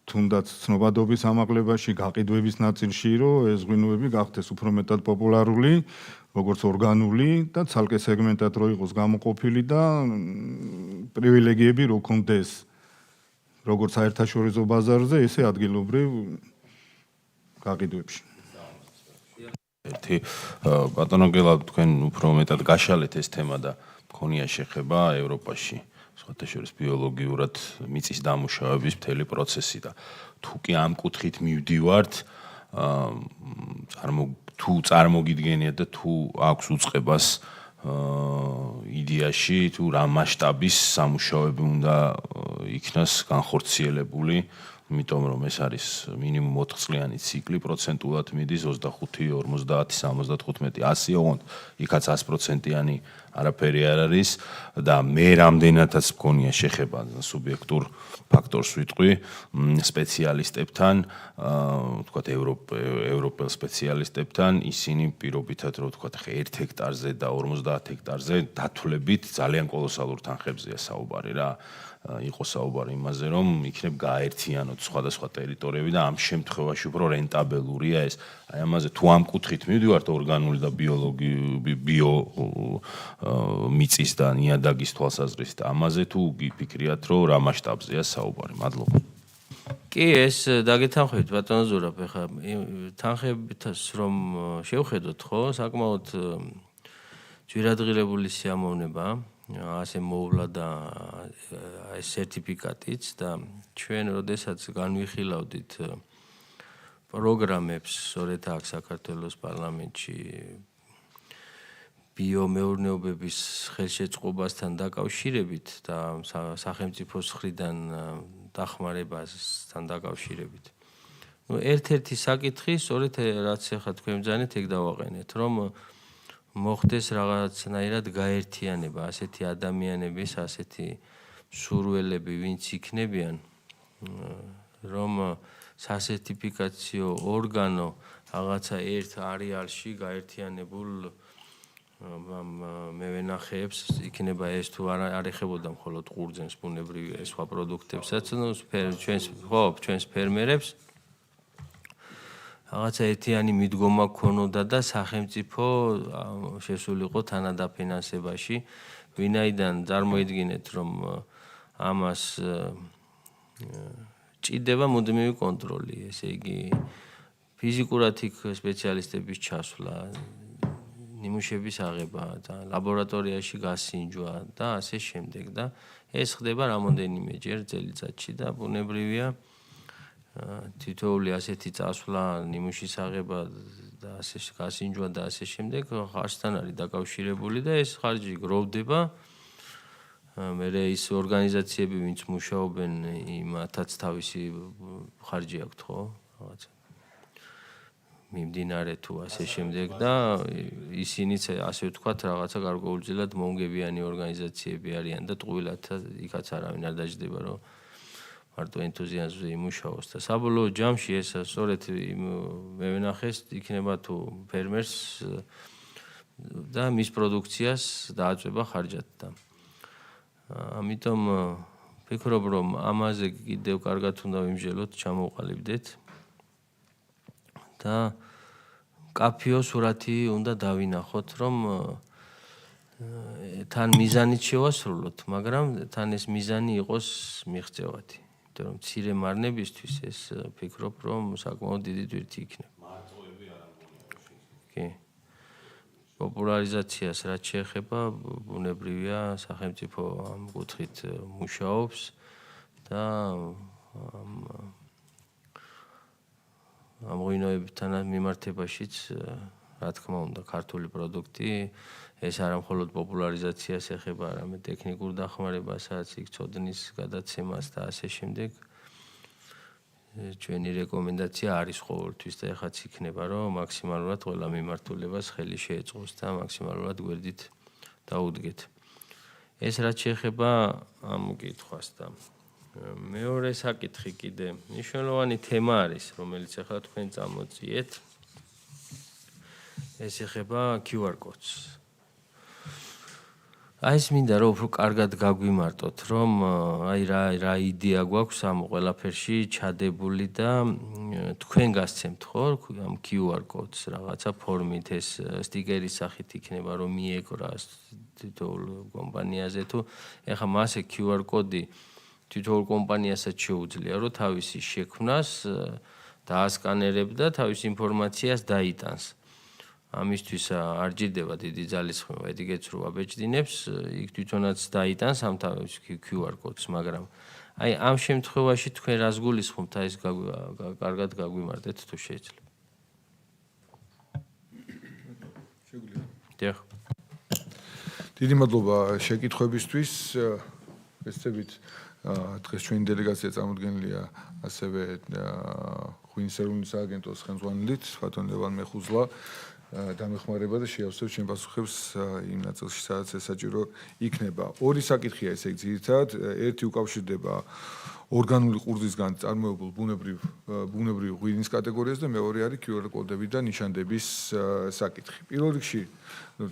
თუნდაც ცნობადობის ამაღლებაში გაყიდვების ნაწილში რომ ეს ღვინოები გახდეს უფრო მეტად პოპულარული როგორც ორგანული და ცალკე სეგმენტად რო იყოს გამოყოფილი და პრივილეგიები რო ქონდეს როგორც საერთაშორისო ბაზარზე, ესე ადგილობრივ გაყიდვებში. ერთი ბატონო გელა თქვენ უფრო მეტად გაშალეთ ეს თემა და მქონია შეხება ევროპაში სხვათა შორის ბიოლოგიურად მიწის დამუშავების მთელი პროცესი და თუ კი ამ კუთხით მივდივართ, თუ წარმოგიდგენიათ და თუ აქვს უწყებას იდეაში თუ რა მასშტაბის სამუშაოები უნდა იქნას განხორციელებული, იმიტომ რომ ეს არის მინიმუმ 4 წლიანი ციკლი, პროცენტულად მიდის 25, 50, 75, 100, ოღონდ იქაც 100%-იანი არაფერი არ არის და მე რამდენადაც მქონია შეხება სუბიექტურ ფაქტორს ვიტყვი სპეციალისტებთან, თქვათ ევროპელ სპეციალისტებთან, ისინი პირობითად რომ თქვათ 1 ჰექტარზე და 50 ჰექტარზე დათვლებით ძალიან კოლოსალურ თანხებზეა საუბარი რა. იყო საუბარი იმაზე, რომ იქნებ გააერთიანოთ სხვადასხვა ტერიტორიები და ამ შემთხვევაში უფრო რენტაბელურია ეს. აი ამაზე თუ ამ კუთხით მივდივართ ორგანული და ბიო მიწის და ნიადაგის თვალსაზრისით, ამაზე თუ გიფიქრიათ, რომ რა მასშტაბზეა საუბარი. მადლობა. კი, ეს დაგეთანხმებით ბატონო ზურაბ, ეხლა თანხებითაც რომ შევხედოთ, ხო, საკმაოდ ძვირადღირებული სიამოვნებაა. ასე მოვლა და ეს სერტიფიკატიც და ჩვენ როდესაც განვიხილავდით პროგრამებს სწორედ აქ საქართველოს პარლამენტში ბიომეურნეობების ხელშეწყობასთან დაკავშირებით და სახელმწიფოს მხრიდან დახმარებასთან დაკავშირებით. ერთ-ერთი საკითხი სწორედ რაც ახლა თქვენ ბრძანეთ ეგ დავაყენეთ, რომ მოხდეს რაღაცნაირად გაერთიანება ასეთი ადამიანების, ასეთი სურველები, ვინც იქნებიან, რომ სასერტიფიკაციო ორგანო რაღაცა ერთ არეალში გაერთიანებულ მევენახეებს იქნება ეს თუ არ ეხებოდა მხოლოდ ყურძენს, ბუნებრივი სხვა პროდუქტებსაც, ჩვენს ფერმერებს რაღაცა ერთიანი მიდგომა ქონოდა და სახელმწიფო შესულიყო თანადაფინანსებაში, ვინაიდან წარმოიდგინეთ, რომ ამას ჭირდება მუდმივი კონტროლი, ესე იგი ფიზიკურად იქ სპეციალისტების ჩასვლა, ნიმუშების აღება და ლაბორატორიაში გასინჯვა და ასე შემდეგ და ეს ხდება რამოდენიმეჯერ წელიწადში და ბუნებრივია თითოეული ასეთი წასვლა, ნიმუშის აღება და ასე გასინჯვა და ასე შემდეგ ხარჯთან არის დაკავშირებული და ეს ხარჯი გროვდება. მე ის ორგანიზაციები, ვინც მუშაობენ, იმათაც თავისი ხარჯი აქვთ, ხო? რაღაცა მიმდინარე თუ ასე შემდეგ და ისინიც ასე ვთქვათ, რაღაცა გარკვეულწილად მომგებიანი ორგანიზაციები არიან და ტყუილად იქაც არავინ არ დაждდება, რომ მარტო ენთუზიაზმზე იმუშაოს და საბოლოო ჯამში ეს სწორედ მევენახეს იქნება თუ ფერმერს და მის პროდუქციას დააწვება ხარჯად და ამიტომ ვფიქრობ, რომ ამაზე კიდევ კარგად უნდა ვიმსჯელოთ, ჩამოვყალიბდეთ და კაფეო სურათი უნდა დავინახოთ, რომ თან მიზანით შევასრულოთ, მაგრამ თან ეს მიზანი იყოს მიღწევადი. იმიტომ რომ მცირე მარნებისთვის ეს ვფიქრობ, რომ საკმაოდ დიდი ტვირთი იქნება. მარტოები არ ამბობენ. კი. პოპულარიზაციას რაც შეეხება, ბუნებრივია სახელმწიფო ამ კუთხით მუშაობს და ამ ღვინოებთან მიმართებაშიც რა თქმა უნდა ქართული პროდუქტი ეს არა მხოლოდ პოპულარიზაციას ეხება, არამედ ტექნიკურ დახმარებასაც, იქ ცოდნის გადაცემას და ასე შემდეგ. ჩვენი რეკომენდაცია არის ყოველთვის და ეხაც იქნება, რომ მაქსიმალურად ყველა მიმართულებას ხელი შეეწყოს და მაქსიმალურად გვერდით დაუდგეთ. ეს რაც შეეხება ამ კითხვას და მეორე საკითხი კიდე მნიშვნელოვანი თემა არის, რომელიც ახლა თქვენ წამოწიეთ. ეს ეხება QR codes. აი ეს მინდა რომ უფრო კარგად გაგვიმარტოთ, რომ აი რა იდეა გვაქვს ამ ყველაფერში ჩადებული და თქვენ გასცემთ ხო ამ QR codes რაღაცა ფორმით ეს სტიკერის სახით იქნება რომ მიეკრა თითოეულ კომპანიაზე თუ ეხლა მასე QR კოდი თითოეულ კომპანიასაც შეუძლია რომ თავისი შექმნას დაასკანერებ და თავის ინფორმაციას დაიტანს. ამისთვის არ ჭირდება დიდი ძალისხმევა, ეტიკეტს რო აბეჭდინებს, იქ თვითონაც დაიტანს ამ QR კოდს, მაგრამ აი ამ შემთხვევაში თქვენ რას გულისხმობთ, აი ეს კარგად გაგვიმარტეთ თუ შეიძლება. შეგვიძლია. დიახ. დიდი მადლობა შეკითხვებისთვის. ესწრებით დღეს ჩვენი დელეგაცია წარმოდგენილია ასევე ღვინის ეროვნული სააგენტოს ხელმძღვანელით, ბატონ ლევან მეხუზლა. დამეხმარება და შეავსებს ჩვენ პასუხებს იმ ნაწილში, სადაც ეს საჭირო იქნება. ორი საკითხია ესე იგი ძირითადად, ერთი უკავშირდება ორგანული ყურძისგან წარმოებულ ბუნებრივ ღვინის კატეგორიას და მეორე არის QR კოდები და ნიშანდების საკითხი. პირველ რიგში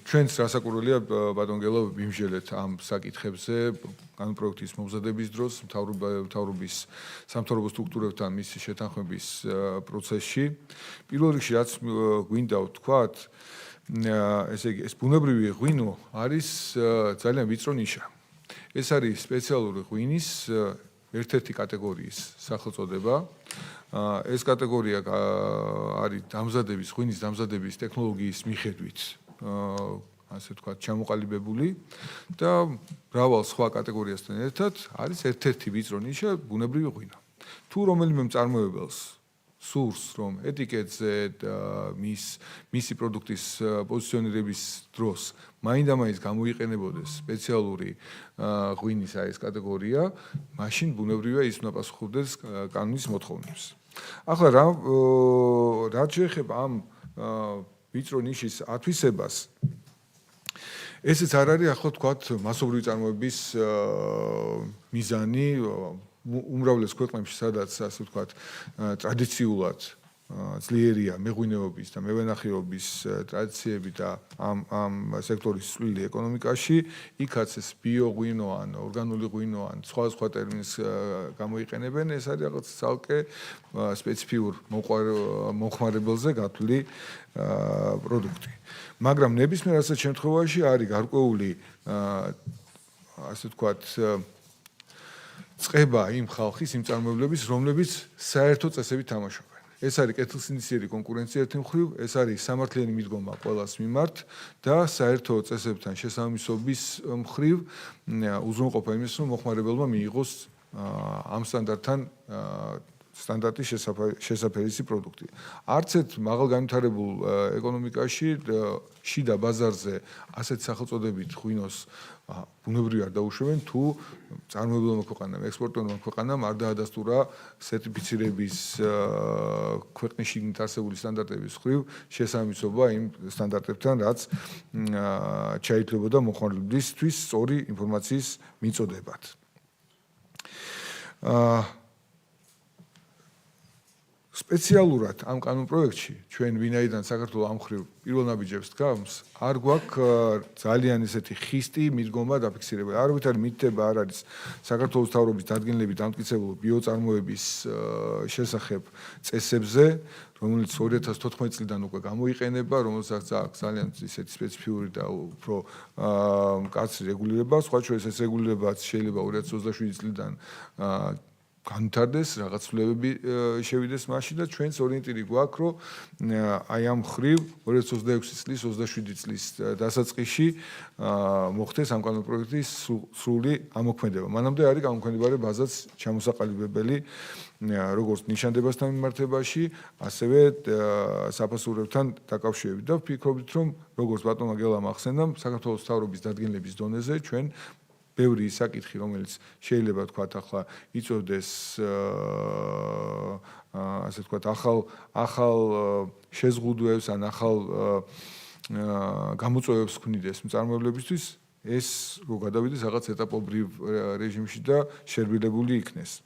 ჩვენს რასაკვირველია ბატონ გელო ვიმსჯელეთ ამ საკითხებზე განპროექტის მომზადების დროს მთავრობის სამთავრობო სტრუქტურებთან მისი შეთანხმების პროცესში. პირველ რიგში რაც გვინდა ვთქვათ, ესე იგი ეს ბუნებრივი ღვინო არის ძალიან ვიწრო ნიშა. ეს არის სპეციალური ღვინის ერთ-ერთი კატეგორიის სახელწოდება. ეს კატეგორია არის ღვინის დამზადების ტექნოლოგიის მიხედვით ასე ვთქვათ, ჩამოყალიბებული და მრავალ სხვა კატეგორიასთან ერთად არის ერთ-ერთი ვიწრო ნიშა ბუნებრივი ღვინო. თუ რომელიმე მწარმოებელს სურს, რომ ეტიკეტზე მისი პროდუქტის პოზიციონირების დროს მაინდა-მაინც გამოიყენებოდეს სპეციალური ღვინის ეს კატეგორია, მაშინ ბუნებრივია ის უნდა პასუხობდეს კანონის მოთხოვნებს. ახლა რა შეეხება ამ ვიწრო ნიშის ათვისებას, ესეც არ არის ახლა თქვათ მასობრივი წარმოების მიზანი უმრავლეს ქვეყნებში, სადაც ასე ვთქვათ, ტრადიციულად ძლიერია მეღვინეობის და მევენახეობის ტრადიციები და ამ სექტორის წვლილი ეკონომიკაში, იქაც ეს ბიოღვინო ან ორგანული ღვინო ან სხვა ტერმინს გამოიყენებენ, ეს არის რაღაც ცალკე სპეციფიურ მომხმარებელზე გათვლილი პროდუქტი. მაგრამ ნებისმიერ ასეთ შემთხვევაში არის გარკვეული ასე ვთქვათ წყება იმ ხალხის, იმ წარმომავლების, რომლებიც საერთო წესებით თამაშობენ. ეს არის კეთილსინდისიერი კონკურენცია ერთი მხრივ, ეს არის სამართლიანი მიდგომა ყველას მიმართ და საერთო წესებთან შესაბამისობის მხრივ უზრუნველყოფა იმის, რომ მომხმარებელმა მიიღოს ამ სტანდარტის შესაფერისი პროდუქტი. არც ერთ მაღალგანვითარებულ ეკონომიკაში შიდა ბაზარზე ასეთ სახელწოდებით ღვინოს ბუნებრივი არ დაუშვებენ, თუ წარმოებელმა ქვეყანამ, ექსპორტერმა ქვეყანამ არ დაადასტურა სერტიფიცირების ქვეყნის შიგნით არსებული სტანდარტების მხრივ შესაბამისობა იმ სტანდარტებთან, რაც ჩაითვლებოდა მომხმარებლისთვის სწორი ინფორმაციის მიწოდებად. სპეციალურად ამ კანონპროექტში ჩვენ ვინაიდან საქართველოს ამ მხრივ პირველ ნაბიჯებს დგამს, არ გვაქვს ძალიან ესეთი ხისტი მიდგომა დაფიქსირებული. არავითარი მითითება არ არის საქართველოს მთავრობის დადგენილებით დამტკიცებულ ბიოწარმოების შესახებ წესებზე, რომელიც 2014 წლიდან უკვე გამოიყენება, რომელსაც აქვს ძალიან ისეთი სპეციფიური და უფრო მკაცრი რეგულირება. სხვა შორის ეს რეგულირებაც შეიძლება 2027 წლიდან განვითარდეს, რაღაც ცვლილებები შევიდეს მასში და ჩვენს ორიენტირი გვაქვს, რომ აი ამ მხრივ 2026 წლის 27 წლის დასაწყისში მოხდეს ამ კანონპროექტის სრული ამოქმედება. მანამდე არის გამოქვეყნებარი ბაზაც ჩამოსაყალიბებელი როგორც ნიშანდებასთან მიმართებაში, ასევე საფასურებთან დაკავშირებით და ვფიქრობთ, რომ როგორც ბატონმა გელამ ახსენდა, საქართველოს მთავრობის დადგენილების დონეზე ჩვენ ბევრი საკითხი, რომელიც შეიძლება თქვათ ახლა იწვევდეს ასე თქვათ ახალ შეზღუდვებს ან ახალ გამოწვევებს ქმნიდეს მწარმოებლებისთვის, ეს რო გადავიდეს რაღაც ეტაპობრივ რეჟიმში და შერბილებული იქნეს.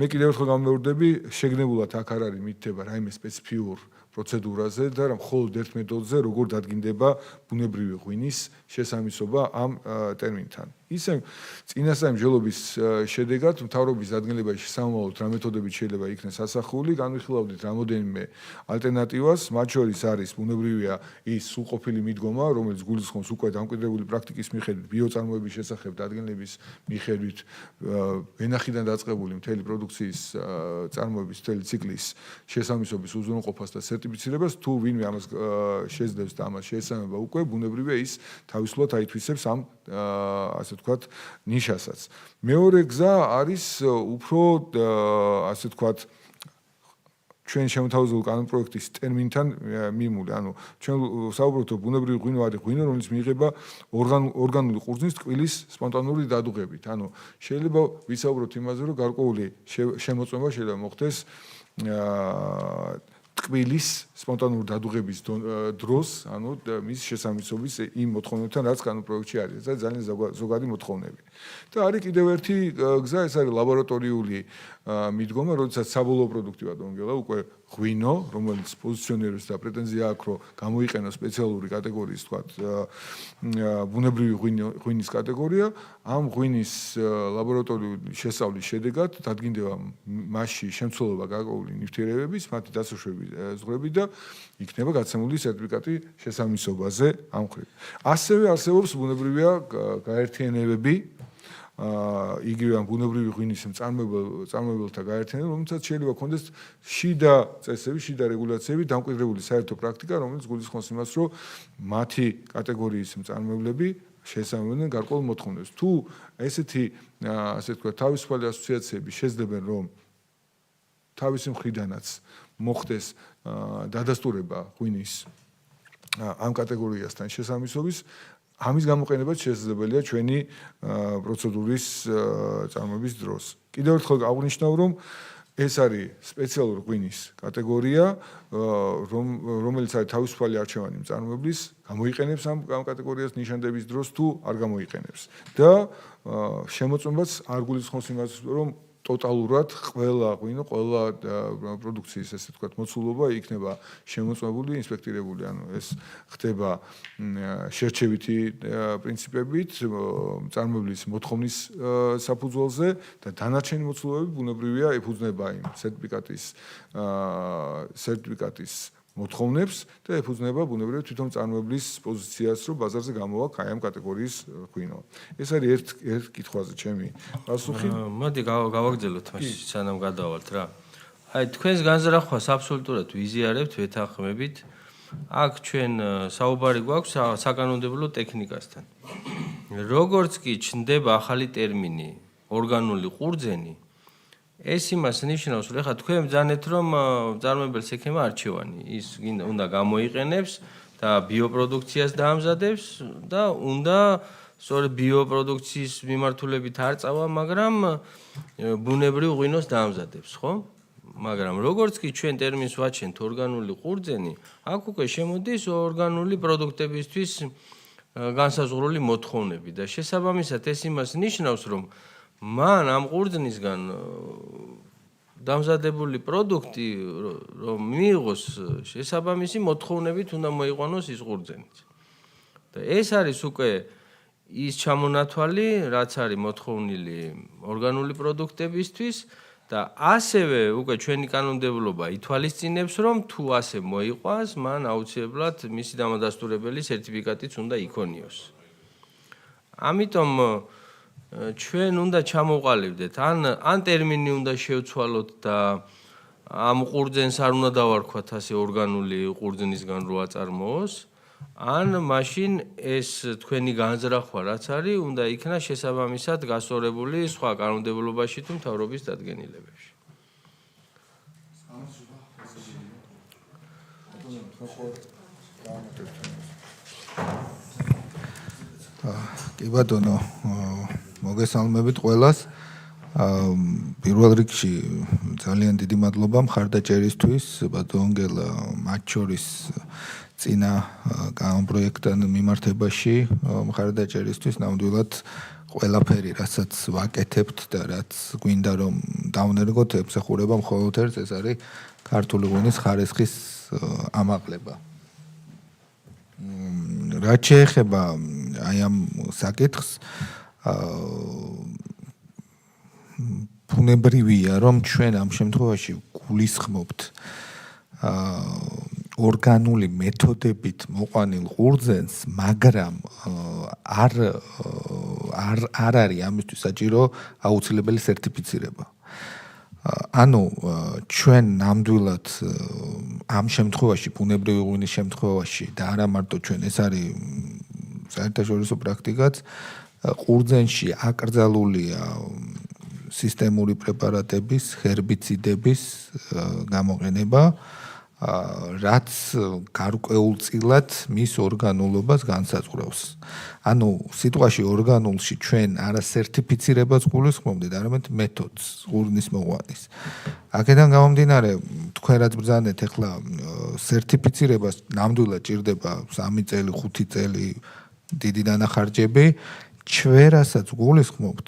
მე კიდევ ერთხელ გამეორდები, შეგნებულად აქ არ არის მითითება რაიმე სპეციფიურ პროცედურაზე და მხოლოდ ერთ მეთოდზე, როგორ დადგინდება ბუნებრივი ღვინის შესაბამისობა ამ ტერმინთან. ისე წინასაიმსჯელობის შედეგად მთავრობის დადგენილებაში სამომავლოდ რა მეთოდებით შეიძლება იქნეს ასახული, განვიხილავდით რამოდენიმე ალტერნატივას, მათ შორის არის ბუნებრივია ის სრულყოფილი მიდგომა, რომელიც გულისხმობს უკვე დამკვიდრებული პრაქტიკის მიხედვით ბიოწარმოების შესახებ დადგენილების მიხედვით ვენახიდან დაწყებული მთელი პროდუქციის წარმოების მთელი ციკლის შესაბამისობის უზრუნველყოფას და სერტიფიცირებას თუ ვინმე ამას შეძლებს და ამას შეესაბამება უკვე ბუნებრივია ის თავისუფლად აითვისებს ამ ასე ვთქვათ ნიშასაც. მეორე გზა არის უფრო ასე ვთქვათ ჩვენ შემოთავაზებულ კანონპროექტის ტერმინთან მიმული, ანუ ჩვენ საუბრობთ ბუნებრივი ღვინო არის ღვინო, რომელიც მიიღება ორგანული ყურძნის ტკბილის სპონტანური დადუღებით. ანუ შეიძლება ვისაუბროთ იმაზე, რომ გარკვეული შემოწმება შეიძლება მოხდეს ტკბილის სპონტანური დადუღების დროს, ანუ მის შესაბამისობის იმ მოთხოვნებთან, რაც კანონპროექტში არის. ეს ძალიან ზოგადი მოთხოვნები. და არის კიდევ ერთი გზა, ეს არის ლაბორატორიული მიდგომა, როდესაც საბოლოო პროდუქტი ბატონგელა უკვე ღვინო, რომელიც პოზიციონერებს და პრეტენზია აქვს, რომ გამოიყენოს სპეციალური კატეგორიის, თქვათ, ბუნებრივი ღვინის კატეგორია, ამ ღვინის ლაბორატორიული შესწავლის შედეგად დადგინდება მასში შემცველობა გარკვეული ნივთიერებების, მათი დასაშვების ზღვრები და იქნება გაცემული სერტიფიკატი შესაბამისობაზე ამ მხრივ. ასევე არსებობს ბუნებრივია გაერთიანებები იგივე ამ ბუნებრივი ღვინის მწარმოებელთა გაერთიანება, რომელსაც შეიძლება ქონდეს შიდა წესები, შიდა რეგულაციები, დამკვიდრებული საერთო პრაქტიკა, რომელიც გულისხმობს იმას, რომ მათი კატეგორიის მწარმოებლები შეესაბამებენ გარკვეულ მოთხოვნებს. თუ ესეთი ასე ვთქვათ თავისუფალი ასოციაციები შეძლებენ, რომ თავისი მხრიდანაც მოხდეს დადასტურება ღვინის ამ კატეგორიასთან შესაბამისობის, ამის გამოყენებაც შესაძლებელია ჩვენი პროცედურის წარმოების დროს. კიდევ ერთხელ აღნიშნავ, რომ ეს არის სპეციალური ღვინის კატეგორია, რომელიც არის თავისუფალი არჩევანი მწარმოებლის, გამოიყენებს ამ კატეგორიას ნიშანდების დროს თუ არ გამოიყენებს. და შემოწმებაც არ გულისხმობს იმას, რომ ტოტალურად ყველა ღვინო, ყველა პროდუქციის ესე ვთქვათ მოცულობა იქნება შემოწმებული, ინსპექტირებული, ანუ ეს ხდება შერჩევითი პრინციპებით, მწარმოებლის მოთხოვნის საფუძველზე და დანარჩენი მოცულობები ბუნებრივია ეფუძნება იმ სერტიფიკატის მოთხოვნებს და ეფუძნება ბუნებრივია თვითონ მწარმოებლის პოზიციას, რომ ბაზარზე გამოვაქვს აი ამ კატეგორიის ღვინო. ეს არის ერთ კითხვაზე ჩემი პასუხი. მოდი გავაგრძელოთ მაშინ, სანამ გადავალთ რა. აი თქვენს განზრახვას აბსოლუტურად ვიზიარებთ, ვეთანხმებით. აქ ჩვენ საუბარი გვაქვს საკანონმდებლო ტექნიკასთან. როგორც კი ჩნდება ახალი ტერმინი ორგანული ყურძენი, ეს იმას ნიშნავს, რომ ეხლა თქვენ ბრძანეთ, რომ მწარმოებელს ექნება არჩევანი. ის უნდა გამოიყენებს და ბიოპროდუქციას დაამზადებს და უნდა სწორედ ბიოპროდუქციის მიმართულებით არ წავა, მაგრამ ბუნებრივ ღვინოს დაამზადებს, ხო? მაგრამ როგორც კი ჩვენ ტერმინს ვაჩენთ ორგანული ყურძენი, აქ უკვე შემოდის ორგანული პროდუქტებისთვის განსაზღვრული მოთხოვნები და შესაბამისად ეს იმას ნიშნავს, რომ მან ამ ყურძნისგან დამზადებული პროდუქტი რომ მიიღოს შესაბამისი მოთხოვნებით უნდა მოიყვანოს ის ყურძენიც. და ეს არის უკვე ის ჩამონათვალი, რაც არის მოთხოვნილი ორგანული პროდუქტებისთვის და ასევე უკვე ჩვენი კანონმდებლობა ითვალისწინებს, რომ თუ ასე მოიყვანს, მან აუცილებლად მისი დამადასტურებელი სერტიფიკატიც უნდა იქონიოს. ამიტომ ჩვენ უნდა ჩამოვყალიბდეთ, ან ტერმინი უნდა შევცვალოთ და ამ ყურძენს არ უნდა დავარქვათ ასე ორგანული ყურძნისგან რო აწარმოოს, ან მაშინ ეს თქვენი განზრახვა რაც არის, უნდა იქნა შესაბამისად გასწორებული სხვა კანონმდებლობაში თუ მთავრობის დადგენილებებში. კი ბატონო, მოგესალმებით ყველას. პირველ რიგში ძალიან დიდი მადლობა მხარდაჭერისთვის, ბატონგელ მათ შორის წინა კანონპროექტთან მიმართებაში მხარდაჭერისთვის, ნამდვილად ყველაფერი, რასაც ვაკეთებთ და რაც გვინდა რომ დავნერგოთ, ემსახურება მხოლოდ ერთს, ეს არის ქართული ღვინის ხარისხის ამაღლება. რაც შეეხება აი ამ საკითხს, ბუნებრივია, რომ ჩვენ ამ შემთხვევაში გულისხმობთ ორგანული მეთოდებით მოყვანილ ყურძენს, მაგრამ არ არის ამისთვის საჭირო აუცილებელი სერტიფიცირება. ანუ ჩვენ ნამდვილად ამ შემთხვევაში ბუნებრივი ღვინის შემთხვევაში და არა მარტო ჩვენ ეს არის საერთაშორისო პრაქტიკაც ყურძენში აკრძალულია სისტემური პრეპარატების, ჰერბიციდების გამოყენება, რაც გარკვეულწილად მის ორგანულობას განსაზღვრავს. ანუ სიტყვაში ორგანულში ჩვენ არა სერტიფიცირებას გულისხმობთ, არამედ მეთოდს, ღვინის მოყვანის. აქედან გამომდინარე, თქვენ რაც ბრძანეთ, ახლა სერტიფიცირებას ნამდვილად ჭირდება 3 წელი, 5 წელი დიდი დანახარჯები. ჩვენ რასაც გულისხმობთ,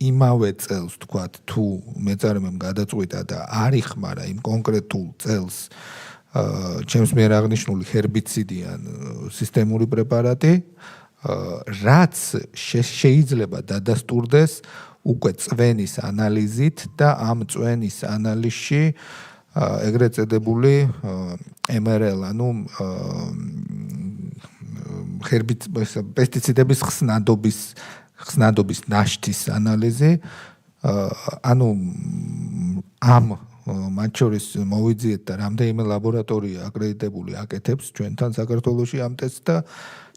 იმავე წელს თქვათ, თუ მეწარმემ გადაწყვიტა და არ იხმარა იმ კონკრეტულ წელს ჩემს მიერ აღნიშნული ჰერბიციდი ან სისტემური პრეპარატი, რაც შეიძლება დადასტურდეს უკვე წვენის ანალიზით და ამ წვენის ანალიზში ეგრეთ წოდებული MRL, ანუ პესტიციდების ხსნადობის ნაშთის ანალიზი, ანუ ამ მათ შორის მოვიძიეთ და რამდენიმე ლაბორატორია აკრედიტებული აკეთებს ჩვენთან საქართველოში ამ ტესტს და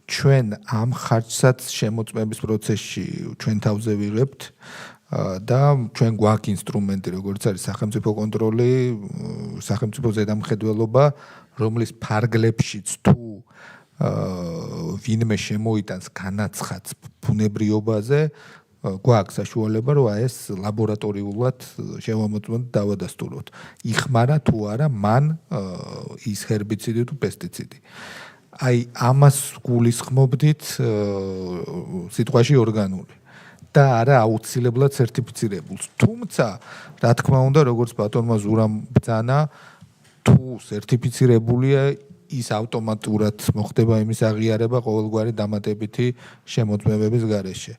ჩვენ ამ ხარჯსაც შემოწმების პროცესში ჩვენ თავზე ვიღებთ და ჩვენ გვაქვს ინსტრუმენტი, როგორც არის სახელმწიფო კონტროლი, სახელმწიფო ზედამხედველობა, რომლის ფარგლებშიც თუ ვინმე შემოიტანს განაცხადს ბუნებრიობაზე, გვაქვს საშუალება, რომ ეს ლაბორატორიულად შევამოწმოთ და დავადასტუროთ. იხმარა თუ არა მან ის ჰერბიციდი თუ პესტიციდი. აი ამას გულისხმობდით სიტყვაში ორგანული და არა აუცილებლად სერტიფიცირებულს. თუმცა, რა თქმა უნდა, როგორც ბატონმა ზურამ ბრძანა, თუ სერტიფიცირებულია ის ავტომატურად მოხდება იმის აღიარება ყოველგვარი დამატებითი შემოწმებების გარეშე.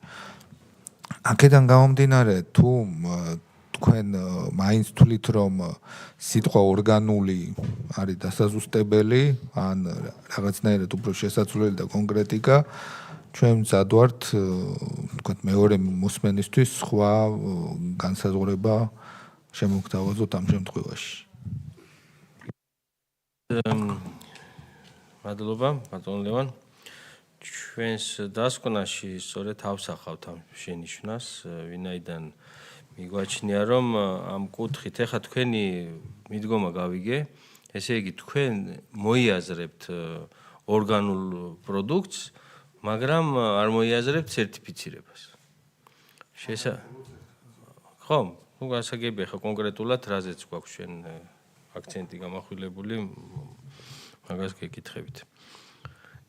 აქედან გამომდინარე, თუ თქვენ მაინც თვლით, რომ სიტყვა ორგანული არის დასაზუსტებელი, ან რაღაცნაირად უფრო შესაძლებელი და კონკრეტიკა, ჩვენ მზადვართ, თქვათ, მეორე მოსმენისთვის სხვა განსაზღვრება შემოგთავაზოთ ამ შემთხვევაში. მადლობა, ბატონ ლევან. ჩვენს დასკვნაში სწორედ ავსახავთ ამ შენიშვნას, ვინაიდან მიგვაჩნია, რომ ამ კუთხით ეხა თქვენი მიდგომა გავიგე, ესე იგი თქვენ მოიაზრებთ ორგანულ პროდუქტს, მაგრამ არ მოიაზრებთ სერტიფიცირებას. ხო, ну გასაგებია ხა კონკრეტულად რაზეც გვაქვს ჩვენ აქცენტი გამახვილებული, მაგას გეკითხებით.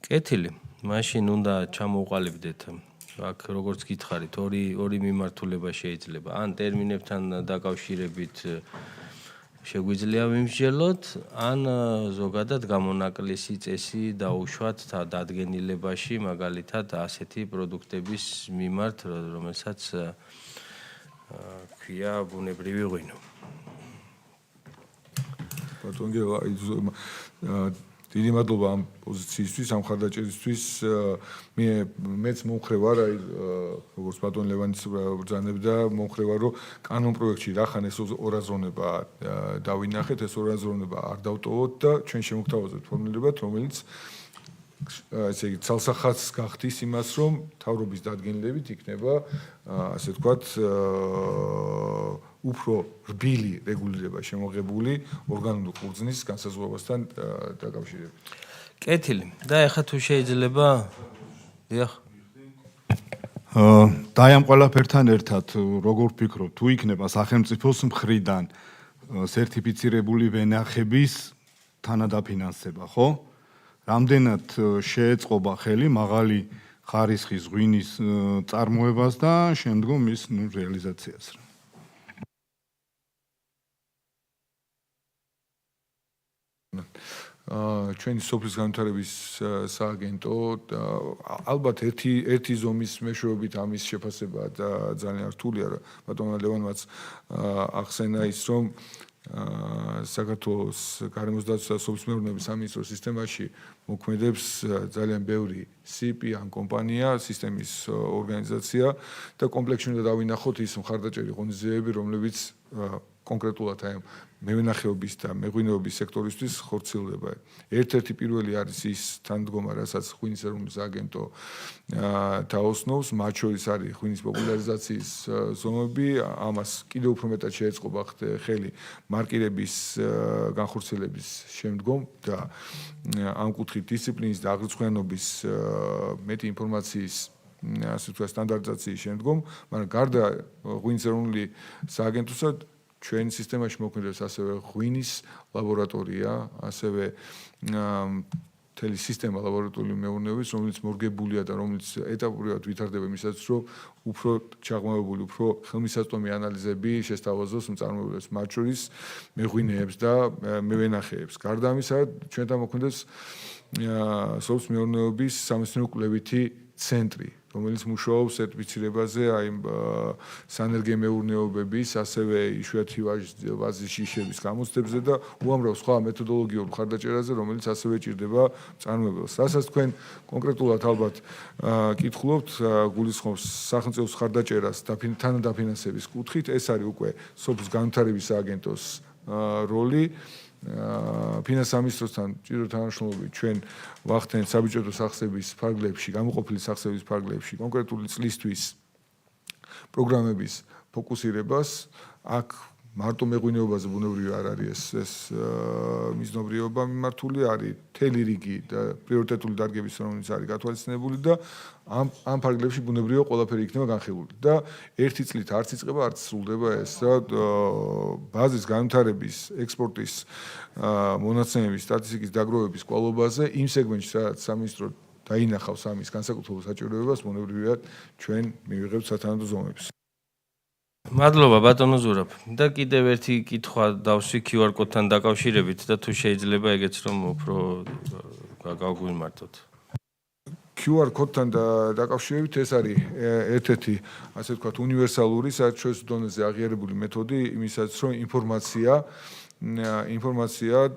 კეთილი, მაშინ უნდა ჩამოვყალიბდეთ აქ როგორც გითხარით, ორი მიმართულება შეიძლება. ან ტერმინებთან დაკავშირებით შეგვიძლია ვიმსჯელოთ, ან ზოგადად გამონაკლისი წესი დაუშვათ დადგენილებაში, მაგალითად ასეთი პროდუქტების მიმართ, რომელსაც ქვია ბუნებრივი ღვინო. ბატონ გელა, დიდი მადლობა ამ პოზიციისთვის, ამ ხარდაჭერისთვის. მეც მომხრე ვარ, როგორც ბატონ ლევანის ბრძანებდა, მომხრე ვარ, რომ კანონ პროექტში რახან ეს ორაზროვნება დავინახეთ, ეს ორაზროვნება არ დავტოვოთ და ჩვენ შემოგთავაზებთ ფორმირებად, რომელიც ესე იგი ცალსახაც გახდის იმას, რომ მთავრობის დადგენილებით იქნება, ასე ვთქვათ, უფრო რბილი რეგულირება შემოღებული ორგანული ყურძნის განსაზღვრებასთან დაკავშირებით. კეთილი. და ეხლა თუ შეიძლება, დიახ. და ამ ყველაფერთან ერთად, როგორ ვფიქრობ, თუ იქნება სახელმწიფოს მხრიდან სერტიფიცირებული ვენახების თანადაფინანსება, ხო? რამდენად შეეწყობა ხელი მაღალი ხარისხის ღვინის წარმოებას და შემდგომ მის რეალიზაციას. ჩვენი სოფლის განვითარების სააგენტო ალბათ ერთი ზომის მეშვეობით ამის შეფასება ძალიან რთულია, ბატონ ლევანმაც ახსენა ის, რომ საქართველოს გარემოს დაცვა და სოფლის მეურნეობის სამინისტროს სისტემაში მოქმედებს ძალიან ბევრი CP ან კომპანია, სისტემის ორგანიზაცია და კომპლექსში უნდა დავინახოთ ის მხარდაჭერი ღონისძიებები, რომლებიც კონკრეტულად აი მევენახეობის და მეღვინეობის სექტორისთვის ხორციელდება. ერთ-ერთი პირველი არის ის თანადგომა, რასაც ღვინის ეროვნული სააგენტო თაოსნობს, მათ შორის არის ღვინის პოპულარიზაციის ზომები, ამას კიდევ უფრო მეტად შეეწყობა ხელი მარკირების განხორციელების შემდგომ და ამ კუთხით დისციპლინის და აღრიცხვიანობის მეტი ინფორმაციის ასე ვთქვათ სტანდარტიზაციის შემდგომ, მაგრამ გარდა ღვინის ეროვნული სააგენტოსა ჩვენ სისტემაში მოქმედებს ასევე ღვინის ლაბორატორია, ასევე მთელი სისტემა ლაბორატორიული მეურნეობის, რომელიც მორგებულია და რომელიც ეტაპობრივად ვითარდება იმისათვის, რომ უფრო ჩაღრმავებული, უფრო ხელმისაწვდომი ანალიზები შესთავაზოს მწარმოებლებს, მათ შორის მეღვინეებს და მევენახეებს. გარდა ამისა, ჩვენთან მოქმედებს სოფლის მეურნეობის სამეცნიერო კვლევითი ცენტრი, რომელიც მუშაობს სერტიფიცირებაზე, აი სანერგე მეურნეობების, ასევე იშვიათი ვაზის შიშების გამოცდებზე და უამრავ სხვა მეთოდოლოგიურ მხარდაჭერაზე, რომელიც ასევე ჭირდება მწარმოებელს. რასაც თქვენ კონკრეტულად ალბათ კითხულობთ, გულისხმობს სახელმწიფოს მხარდაჭერას თანადაფინანსების კუთხით, ეს არის უკვე სოფლის განვითარების სააგენტოს როლი. ფინანსთა მინისტროსთან ჭირო თანამშრომლობით ჩვენ ვახდენთ საბიუჯეტო სახსრების ფარგლებში, გამოყოფილი სახსრების ფარგლებში კონკრეტული წლისთვის პროგრამების ფოკუსირებას. აქ მარტო მეღვინეობაზე ბუნებრივი არ არის ეს მიზნობრიობა მიმართული, არის მთელი რიგი და პრიორიტეტული დარგების, რომელიც არის გათვალისწინებული და ამ ფარგლებში ბუნებრივია ყველაფერი იქნება განხილული და ერთი წლით არც იწყება, არც სრულდება ეს და ბაზის განვითარების, ექსპორტის მონაცემების, სტატისტიკის დაგროვების კვალობაზე იმ სეგმენტში, სადაც სამინისტრო დაინახავს ამის განსაკუთრებულ საჭიროებას, ბუნებრივია ჩვენ მივიღებთ სათანადო ზომებს. მადლობა ბატონო ზურაბ. და კიდევ ერთი კითხვა დავსვი QR კოდთან დაკავშირებით და თუ შეიძლება ეგეც რომ უფრო გავგვიმართოთ. QR კოდთან დაკავშირებით ეს არის ერთ-ერთი ასე ვთქვათ უნივერსალური საერთაშორისო დონეზე აღიარებული მეთოდი იმისათვის რომ ინფორმაცია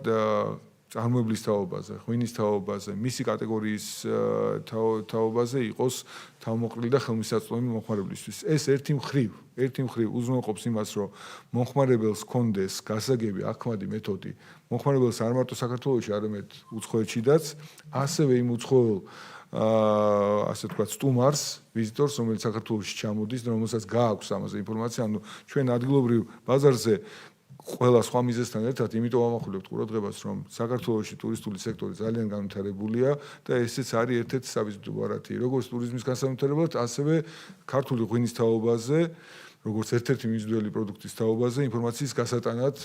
წარმოებლის თაობაზე, ღვინის თაობაზე, მისი კატეგორიის თაობაზე იყოს თავმოყრილი და ხელმისაწვდომი მომხმარებლისთვის. ეს ერთი მხრივ უზრუნველყოფს იმას, რომ მომხმარებელს ჰქონდეს გასაგები ახმადი მეთოდი. მომხმარებელს არ მარტო საქართველოში, არამედ უცხოეთშიდაც, ასევე იმ უცხოელ ასე ვთქვათ სტუმარს, ვიზიტორს, რომელიც საქართველოში ჩამოდის და რომელსაც გააქვს ამაზე ინფორმაცია, ანუ ჩვენ ადგილობრივ ბაზარზე ყველა სხვა მიზეზთან ერთად, იმიტომ ამახვილებთ ყურადღებას, რომ საქართველოში ტურისტული სექტორი ძალიან განვითარებულია და ესეც არის ერთ-ერთი საბიზნესო ბარათი, როგორც ტურიზმის განსაკუთრებულად, ასევე ქართული ღვინის თაობაზე, როგორც ერთ-ერთი მიზნელი პროდუქტის თაობაზე, ინფორმაციის გასატანად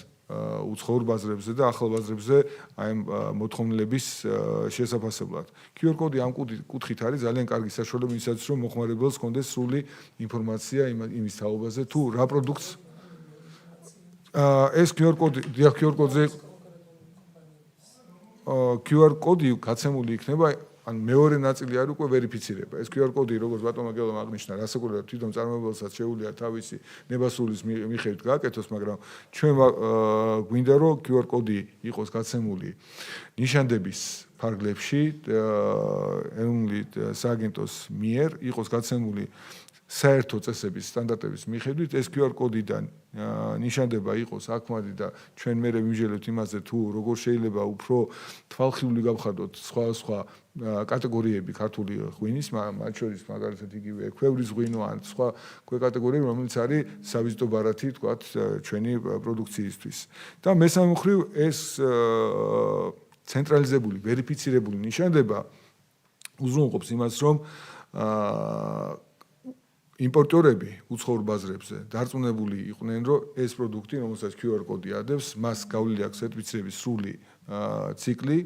უცხოურ ბაზრებზე და ახალ ბაზრებზე აი მოთხოვნილების შესაფასებლად. QR კოდი ამ კუთხით არის ძალიან კარგი საშუალება იმისათვის, რომ მომხმარებელს ჰქონდეს სრული ინფორმაცია იმის თაობაზე, თუ რა პროდუქტს ეს QR კოდი გაცემული იქნება, ან მეორე ნაწილი არის უკვე ვერიფიცირება. ეს QR კოდი, როგორც ბატონმა გელომ აღნიშნა, რასაკურველად თვითონ მწარმოებელსაც შეუძლია თავისი ნება-სულის მიხედვით გააკეთოს, მაგრამ ჩვენ გვინდა რომ QR კოდი იყოს გაცემული ნიშანდების ფარგლებში, ეროვნული სააგენტოს მიერ იყოს გაცემული საერთო წესების სტანდარტების მიხედვით. ეს QR კოდიდან ნიშანდება იყოს აქმადი და ჩვენ მერე ვიმსჯელებთ იმაზე, თუ როგორ შეიძლება უფრო თვალხილული გავხადოთ სხვა კატეგორიები ქართული ღვინის, მათ შორის მაგალითად იგივე ქვევრის ღვინო ან სხვა კატეგორიები, რომელიც არის საბიზნესო ბარათი, თქვათ, ჩვენი პროდუქციისთვის. და მესამე მხრივ ეს ცენტრალიზებული, ვერიფიცირებული ნიშანდება უზრუნველყოფს იმას, რომ იმპორტიორები უცხოურ ბაზრებზე დარწმუნებული იყვნენ, რომ ეს პროდუქტი, რომელსაც QR კოდი ადევს, მას გავლილი აქვს სერტიფიცირების სრული ციკლი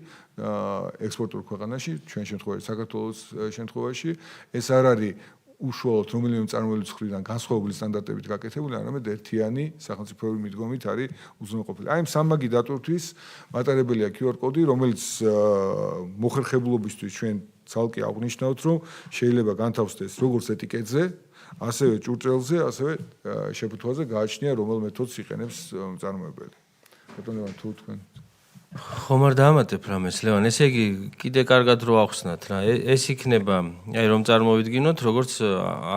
ექსპორტულ ქვეყანაში, ჩვენ შემთხვევაში საქართველოს შემთხვევაში, ეს არ არის უშუალოდ რომელიმე მწარმოებლის მხრიდან განსხვავებული სტანდარტებით გაკეთებული, არამედ ერთიანი სახელმწიფოებრივი მიდგომით არის უზრუნველყოფილი. აი ამ სამმაგი დატვირთვის მატარებელია QR კოდი, რომელიც მოხერხებულობისთვის ჩვენ ცალკე აღნიშნავთ, რომ შეიძლება განთავსდეს როგორც ეტიკეტზე, ასევე ჭურჭელზე, ასევე შეფუთვაზე გააჩნია რომელ მეთოდს იყენებს მწარმოებელი. ბატონო თუ თქვენ ხომ არ დაამატებ რამეს ლევან, ესე იგი კიდე კარგად რო ახსნათ რა, ეს იქნება, აი რომ წარმოვიდგინოთ, როგორც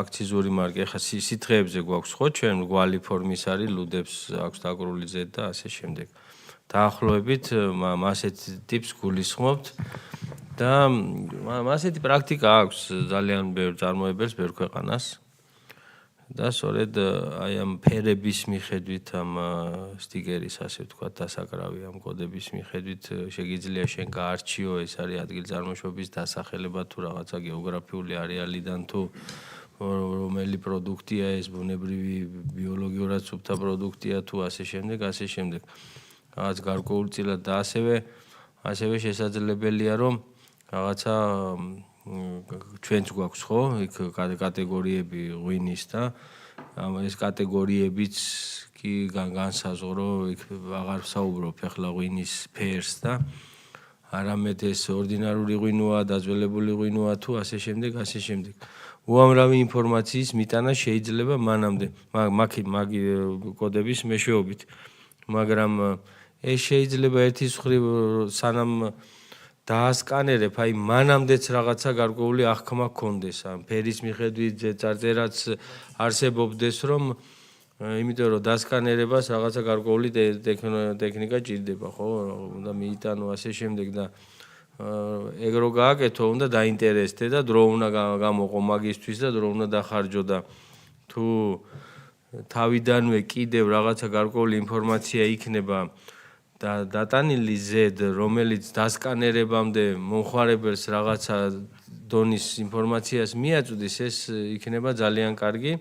აქციზური მარკა, ეხლა სითხეებზე გვაქვს ხო, ჩვენ გვალი ფორმის არის, ლუდებს აქვს დაკრული ზედ და ასე შემდეგ. დაახლოებით ასეთ ტიპს გულისხმობთ და ასეთი პრაქტიკა აქვს ძალიან ბევრ წარმოებელს, ბევრ ქვეყანას. და სწორედ აი ამ ფერების მიხედვით ამ სტიკერის ასე ვთქვათ დასაკრავი ამ კოდების მიხედვით შეგიძლია შენ გაარჩიო ეს არის ადგილზარმოშობის დასახელება თუ რაღაცა გეოგრაფიული არეალიდან თუ რომელი პროდუქტია ეს ბუნებრივი ბიოლოგიურად სუფთა პროდუქტია თუ ასე შემდეგ რაღაც გარკვეულწილად და ასევე შესაძლებელია რომ რაღაცა ჩვენც გვაქვს ხო იქ კატეგორიები ღვინის და ეს კატეგორიებიც კი განსაზღვრო იქ აღარ ვსაუბრობ ახლა ღვინის ფერს და არამედ ეს ორდინარული ღვინოა დაძველებული ღვინოა თუ ასე შემდეგ უამრავი ინფორმაციის მიტანა შეიძლება მანამდე მაგ კოდების მეშვეობით მაგრამ ეს შეიძლება ერთის მხრივ სანამ დაასკანერებ, აი მანამდეც რაღაცა გარკვეული აღქმა გქონდეს, ამ ფერის მიხედვით წარწერაც არსებობდეს, რომ იმიტომ რომ დასკანერებას რაღაცა გარკვეული ტექნიკა ჭირდება, ხო? უნდა მიიტანო ასე შემდეგ და ეგ რო გააკეთო, უნდა დაინტერესდე და დრო უნდა გამოყო მაგისთვის და დრო უნდა დახარჯო და თუ თავიდანვე კიდევ რაღაცა გარკვეული ინფორმაცია იქნება და დატანილი ზედ, რომელიც დასკანერებამდე მომხმარებელს რაღაცა დონის ინფორმაციას მიაწვდის, ეს იქნება ძალიან კარგი.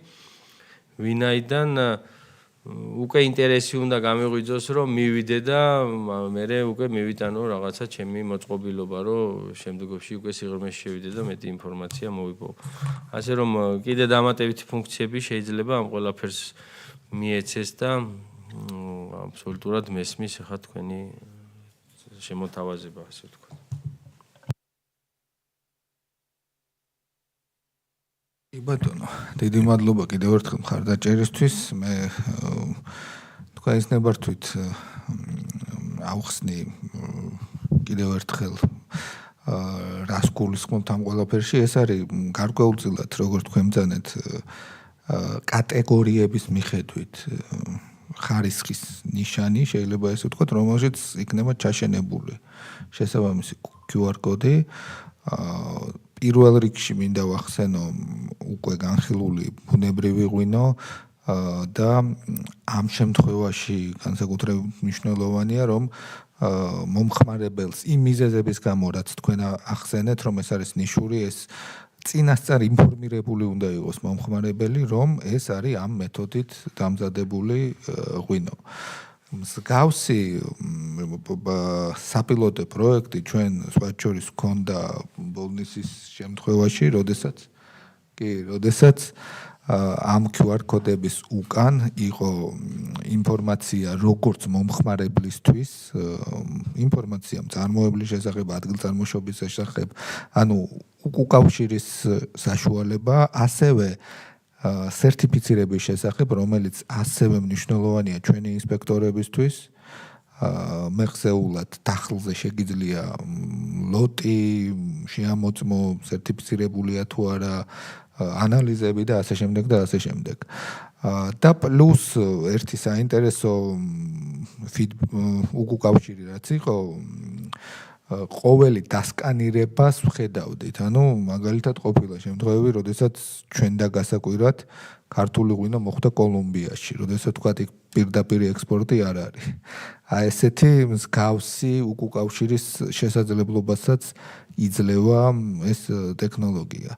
ვინაიდან უკვე ინტერესი უნდა გამიღვიძოს, რომ მივიდე და მე უკვე მივიტანო რაღაცა ჩემი მოწყობილობა, რომ შემდგომში უკვე სიღრმეში შევიდე და მეტი ინფორმაცია მოვიპოვო. ასე რომ კიდე დამატებითი ფუნქციები შეიძლება ამ ყველაფერს მიეცეს და აბსოლუტურად მესმის ახლა თქვენი შემოთავაზება ასე ვთქვათ. ბატონო, დიდი მადლობა კიდევ ერთხელ მხარდაჭერისთვის. მე თქვა ის ნებართვით ავხსნი კიდევ ერთხელ რას გულისხმობთ ამ ყველაფერში. ეს არის გარკვეულწილად როგორც თქვენ ბრძანეთ კატეგორიების მიხედვით ხარისხის ნიშანი, შეიძლება ესე ვთქვათ, რომელშიც იქნება ჩაშენებული შესაბამისი QR კოდი. პირველ რიგში მინდა ვახსენო უკვე განხილული ბუნებრივი ღვინო და ამ შემთხვევაში განსაკუთრებით მნიშვნელოვანია, რომ მომხმარებელს იმ მიზეზების გამო, რაც თქვენ ახსენეთ, რომ ეს არის ნიშური, ეს წინასწარ ინფორმირებული უნდა იყოს მომხმარებელი, რომ ეს არის ამ მეთოდით დამზადებული ღვინო. მსგავსი საპილოტო პროექტი ჩვენ სხვათა შორის ჰქონდა ბოლნისის შემთხვევაში, როდესაც ამ QR კოდების უკან იყო ინფორმაცია როგორც მომხმარებლისთვის, ინფორმაცია მწარმოებლის შესახებ, ადგილწარმოშობის შესახებ, ანუ უკავშირის საშუალება, ასევე სერტიფიცირების შესახებ, რომელიც ასევე მნიშვნელოვანია ჩვენი ინსპექტორებისთვის. მეხსეულად დახლზე შეგიძლია ლოტი შეამოწმო, სერტიფიცირებულია თუ არა, ანალიზები და ასე შემდეგ და ასე შემდეგ. და პლუს ერთი საინტერესო უკავშირი რაც იყო, ყოველი დასკანირებას ვხედავდით. ანუ მაგალითად ყოფილა შემთხვევები, როდესაც ჩვენ და გასაკვირად ქართული ღვინო მოხვდა კოლუმბიაში, როდესაც თქვა იქ პირდაპირ ექსპორტი არ არის. აი ესეთი მსგავსი უკავშირის შესაძლებლობასაც იძლევა ეს ტექნოლოგია.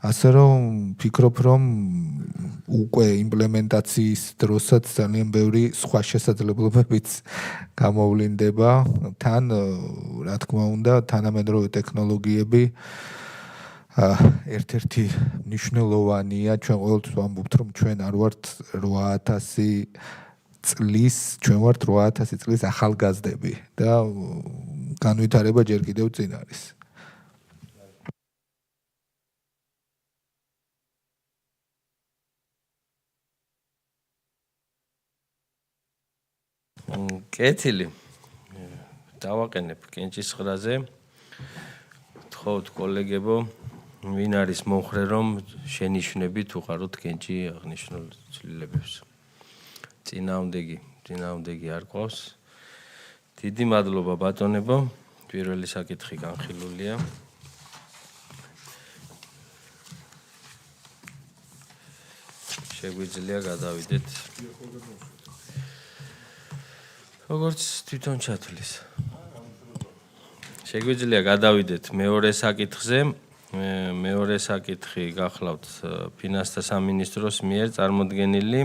ასე რომ ფიქრობ, რომ უკვე იმპლემენტაციის დროსაც ძალიან ბევრი სხვა შესაძლებლობებიც გამოვლინდება, თან რა თქმა უნდა, თანამედროვე ტექნოლოგიები ერთ-ერთი მნიშვნელოვანია. ჩვენ ყოველთვის ვამბობთ, რომ ჩვენ არ ვართ 8000 წლის, ჩვენ ვართ 8000 წლის ახალგაზრდები და განვითარება ჯერ კიდევ წინ არის. კეთილი. დავაყენებ კენჭისყრაზე. თხოვთ კოლეგებო, ვინ არის მომხრე რომ შენიშვნებით უყაროთ კენჭი აღნიშნულ ცვლილებებს. წინააღმდეგი არ ყავს. დიდი მადლობა ბატონებო. პირველი საკითხი განხილულია. შეგვიძლია გადავიდეთ. როგორც თვითონ ჩათვლის. შეგვიძლია გადავიდეთ მეორე საკითხზე. მეორე საკითხი გახლავთ ფინანსთა სამინისტროს მიერ წარმოდგენილი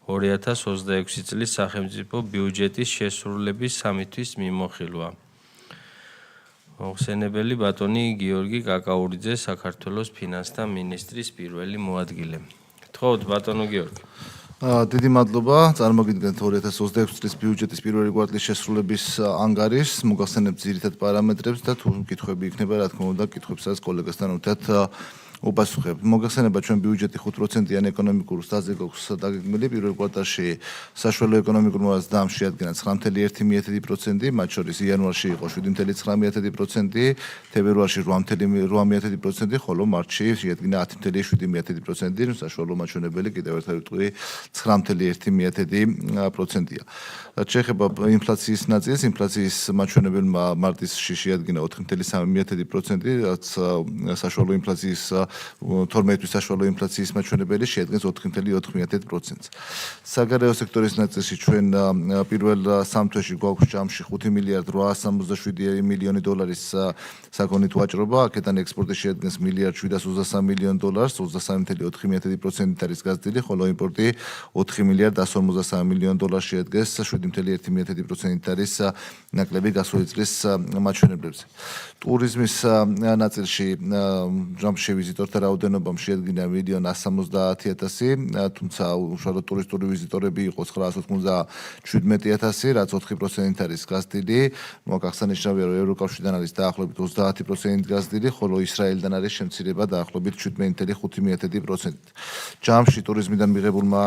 2026 წლის სახელმწიფო ბიუჯეტის შესრულების 3 თვის მიმოხილვა. მოხსენებელი ბატონი გიორგი კაკაურიძე, საქართველოს ფინანსთა მინისტრის პირველი მოადგილე. გთხოვთ ბატონო გიორგი. დიდი მადლობა. წარმოგიდგენთ 2026 წლის ბიუჯეტის პირველი კვარტლის შესრულების ანგარიშს, მოგახსენებთ ძირითად პარამეტრებს და თუ კითხვები იქნება, რა თქმა უნდა, კითხვებსაც კოლეგასთან ერთად უბასუხებთ. მოგახსენება ჩვენ ბიუჯეტი 5%-იან ეკონომიკურ სტატზე გვაქვს დაგეგმილი. პირველ კვარტალში საშუალო ეკონომიკურ მოვალეთა დამ შეადგენა 9.1%, მათ შორის იანვარში იყო 7.9%, თებერვალში 8.8%, ხოლო მარტში შეადგინა 10.7%, საშუალო მაჩვენებელი კიდევ ერთხელ ვიტყვი 9.1%-ია. რაც შეეხება ინფლაციის ნაწილს, ინფლაციის მაჩვენებელმა მარტში შეადგინა 4.3%, რაც საშუალო ინფლაციის 12 თვის საშუალო ინფლაციის მაჩვენებელი შეადგენს 4.4%-ს. საგარეო სექტორის ნაწილში ჩვენ პირველ 3 თვეში გვაქვს ჯამში 5 მილიარდ 867 მილიონი დოლარის საქონლით ვაჭრობა, აქედან ექსპორტი შეადგენს 1 მილიარდ 723 მილიონი დოლარს, 23.4%-ით არის გაზრდილი, ხოლო იმპორტი 4 მილიარდ 153 მილიონი დოლარს შეადგენს 7.1%-ით არის ნაკლები გასული წლის მაჩვენებლებზე. ტურიზმის ნაწილში ჯამში ვიზიტორთა რაოდენობა შეადგინა 1.170.000, თუმცა უშუალოდ ტურისტული ვიზიტორები იყო 997.000, რაც 4%-ით არის გაზრდილი. მოგახსენიშნავია, რომ ევროკავშირიდან არის დაახლოებით 30%-ით გაზრდილი, ხოლო ისრაელიდან არის შემცირება დაახლოებით 17.5%-ით. ჯამში ტურიზმიდან მიღებულმა